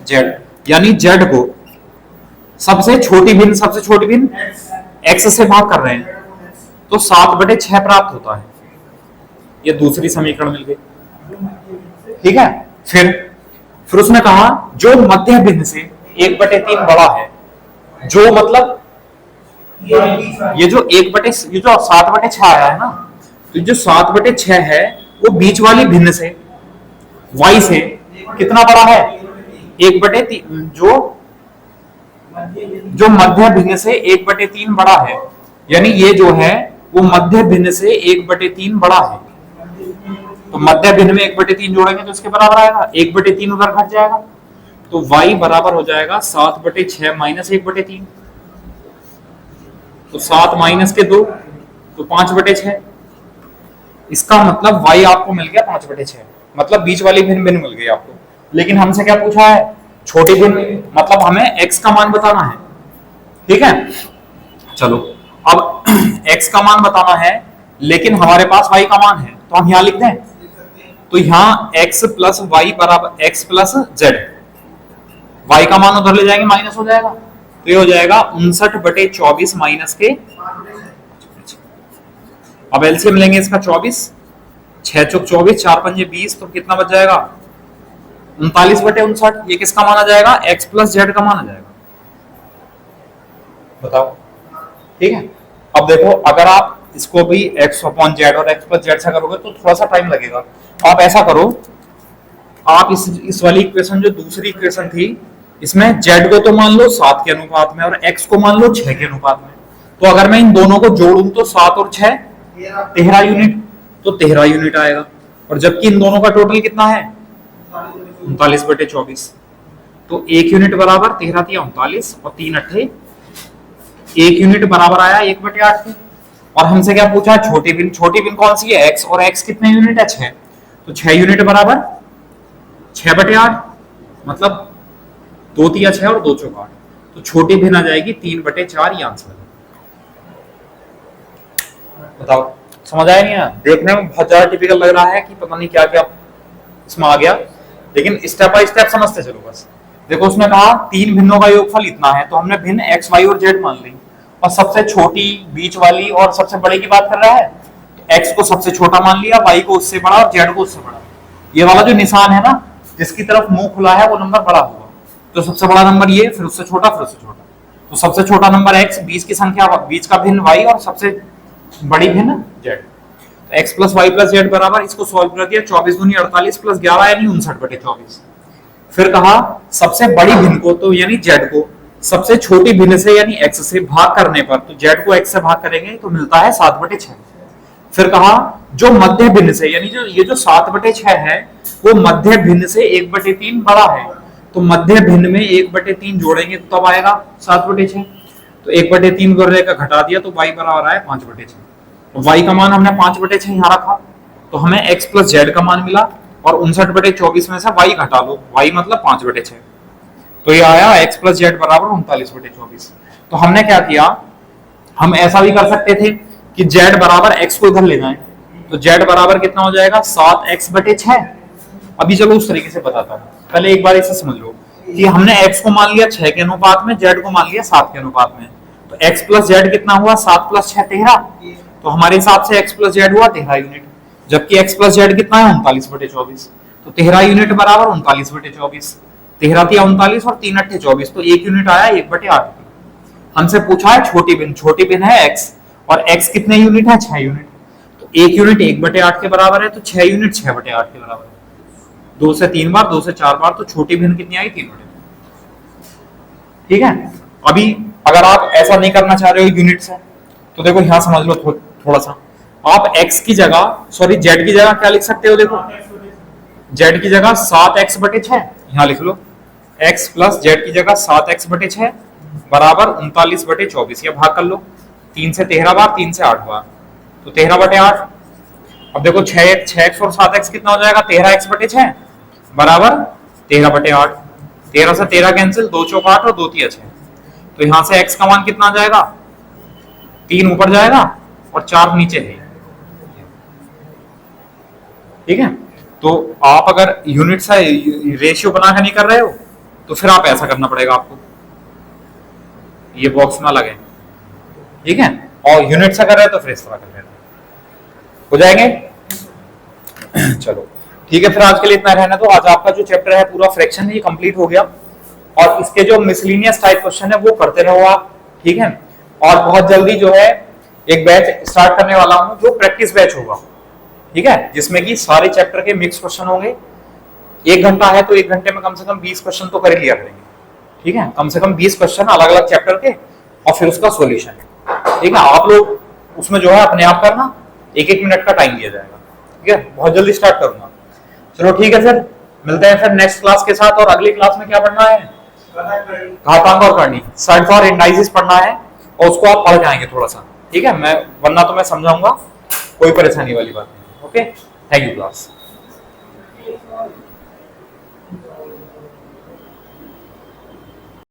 जेड, यानी जेड को सबसे छोटी भिन्न x से भाग कर रहे हैं तो 7/6 प्राप्त होता है। ये दूसरी समीकरण मिल गई, ठीक है। फिर उसने कहा जो मध्य भिन्न से 1/3 बड़ा है, जो मतलब ये जो 7/6 आया है ना, तो जो 7/6 है वो बीच वाली भिन्न से y से कितना बड़ा है? 1/3। जो मध्य भिन्न से 1/3 बड़ा है, यानी ये जो है वो मध्य भिन्न से 1/3 बड़ा है। तो मध्य भिन्न में 1/3 जोड़ेंगे तो इसके बराबर आएगा, 1/3 उधर घट जाएगा, तो y बराबर हो जाएगा 7/6 माइनस 1/3। तो 7 माइनस के 2 तो 5/6। इसका मतलब y आपको मिल गया 5/6, मतलब बीच वाली भिन्न भिन्न मिल गई आपको। लेकिन हमसे क्या पूछा है? छोटी भिन्न, मतलब हमें x का मान बताना है, ठीक है। चलो अब x का मान बताना है, लेकिन हमारे पास y का मान है, तो हम यहां लिख दें। तो यहां x प्लस वाई बराबर x प्लस जेड, y का मान उधर ले जाएंगे माइनस हो जाएगा, तो ये हो जाएगा 59/24 माइनस के। अब एलसीएम लेंगे इसका 24, 6 चौक 24, 4 पंजे 20, तो कितना बच जाएगा? 39/59। ये किसका मान आ जाएगा? x प्लस जेड का मान आ जाएगा। बताओ, ठीक है। अब देखो अगर आप इसको भी x अपॉन जेड और x प्लस जेड से करोगे तो थोड़ा सा टाइम लगेगा। तो आप ऐसा करो, आप इस वाली इक्वेशन जो दूसरी इक्वेशन थी, इसमें z को तो मान लो 7 के अनुपात में और x को मान लो 6 के अनुपात में। तो अगर मैं इन दोनों को जोड़ूं तो 7 और 6 13 यूनिट, तो 13 यूनिट आएगा। और जबकि इन दोनों का टोटल कितना है? 39/24। तो 1 यूनिट बराबर 13 थी 39 और 3 अट्ठे 1 यूनिट बराबर आया 1/8 के। और हमसे क्या पूछा? छोटी भिन्न कौन सी है? x, और x कितने यूनिट है? 6, तो 6 यूनिट बराबर 6/8, मतलब 2 तिया 6 और 2 चौक 8, तो छोटी भिन्न आ जाएगी 3/4। ये आंसर है। बताओ समझ आया नहीं? देखने में बहुत ज्यादा टिपिकल लग रहा है कि पता नहीं क्या क्या इसमें आ गया, लेकिन स्टेप बाय स्टेप समझते चलो बस। देखो उसने कहा तीन भिन्नों का योगफल इतना है, तो हमने भिन्न x, y और z मान ली, और सबसे छोटी, बीच वाली और सबसे बड़े की बात कर रहा है, तो x को सबसे छोटा मान लिया, y को उससे बड़ा और z को उससे बड़ा। ये वाला जो निशान है ना, जिसकी तरफ मुंह खुला है वो नंबर बड़ा होगा। तो सबसे बड़ा नंबर ये, फिर उससे छोटा, फिर उससे छोटा। तो सबसे छोटा नंबर x, बीच की संख्या, बीच का भिन्न y और सबसे बड़ी भिन्न z। तो x plus y plus z बराबर, इसको सॉल्व कर दिया, 24 दूनी 48 प्लस 11 यानी 59/24। फिर कहा सबसे बड़ी भिन्न को, तो यानी z को सबसे छोटी भिन्न से यानी x से भाग करने पर, तो z को x से भाग करेंगे तो मिलता है 7/6। फिर कहा जो मध्य भिन्न से, यानी जो ये जो 7/6 है वो मध्य भिन्न से 1/3 बड़ा है, तो मध्य भिन्न में 1/3 जोड़ेंगे तो तब आएगा 7/6। तो 1/3 करने का घटा दिया तो y बराबर आया 5/6। तो y का मान हमने 5/6 यहाँ रखा, तो हमें x प्लस जेड का मान मिला, और 59/24 में से y घटा लो, y मतलब 5/6, तो ये आया x प्लस जेड बराबर 39/24। तो हमने क्या किया, हम ऐसा भी कर सकते थे कि z बराबर x को इधर ले जाएं, तो z बराबर कितना हो जाएगा 7x/6। अभी चलो उस तरीके से बताता हूँ, पहले एक बार इसे समझ लो कि हमने x को मान लिया 6 के अनुपात में, z को मान लिया 7 के अनुपात में, तो x प्लस जेड कितना हुआ, 7 प्लस 6 13, तो हमारे हिसाब से x प्लस जेड हुआ 13 यूनिट, जबकि x प्लस जेड कितना है 39/24, तो 13 यूनिट बराबर 39/24, 13 थी 39 और 3 अट्ठे 24, तो 1 यूनिट आया 1/8। हमसे पूछा है छोटी भिन्न है x, और x कितने यूनिट है 6 यूनिट, तो 1 यूनिट 1/8 के बराबर है, तो 6 यूनिट 6/8 के बराबर है। 2 से 3 बार, 2 से 4 बार, तो छोटी भिन्न कितनी आई 3/2। ठीक है। अभी अगर आप ऐसा नहीं करना चाह रहे हो यूनिट से, तो देखो यहां समझ लो थोड़ा सा, आप x की जगह, सॉरी z की जगह क्या लिख सकते हो, देखो z की जगह 7x/6 यहां लिख लो, x प्लस z की जगह 7x/6 बराबर 39/24, या भाग कर लो, 3 से 13 बार, 3 से 8 बार, तो 13/8। अब देखो 6x और 7x कितना हो जाएगा, 13x/6 बराबर 13/8। 13 से 13 कैंसिल, 2 चौक 8 और 2 तिया 6, तो यहां से x का मान कितना आ जाएगा, 3 ऊपर जाएगा और 4 नीचे है। ठीक है। तो आप अगर यूनिट से रेशियो बनाकर नहीं कर रहे हो, तो फिर आप ऐसा करना पड़ेगा आपको, ये बॉक्स में लगे। ठीक है। और यूनिट से कर रहे हो तो फिर इस तरह कर लेना, हो जाएंगे। चलो ठीक है, फिर आज के लिए इतना रहना। तो आज आपका जो चैप्टर है पूरा फ्रैक्शन है, ये कंप्लीट हो गया, और इसके जो मिसलिनियस टाइप क्वेश्चन है वो करते रहो आप। ठीक है। और बहुत जल्दी जो है एक बैच स्टार्ट करने वाला हूं, जो प्रैक्टिस बैच होगा। ठीक है, जिसमें कि सारे चैप्टर के मिक्स क्वेश्चन होंगे। 1 घंटा है तो 1 घंटे में कम से कम 20 क्वेश्चन तो कर ही लिया करेंगे। ठीक है, कम से कम 20 क्वेश्चन अलग अलग चैप्टर के, और फिर उसका सॉल्यूशन। ठीक है, आप लोग उसमें जो है अपने आप करना, 1-1 मिनट का टाइम दिया जाएगा। ठीक है, बहुत जल्दी स्टार्ट करूंगा। चलो ठीक है सर, मिलते हैं फिर नेक्स्ट क्लास के साथ। और अगली क्लास में क्या पढ़ना है, घातांक और करनी, सेट्स और इंडाइसिस पढ़ना है, और उसको आप पढ़ जाएंगे थोड़ा सा। ठीक है, मैं वरना तो मैं समझाऊंगा, कोई परेशानी वाली बात नहीं। Okay, thank you class.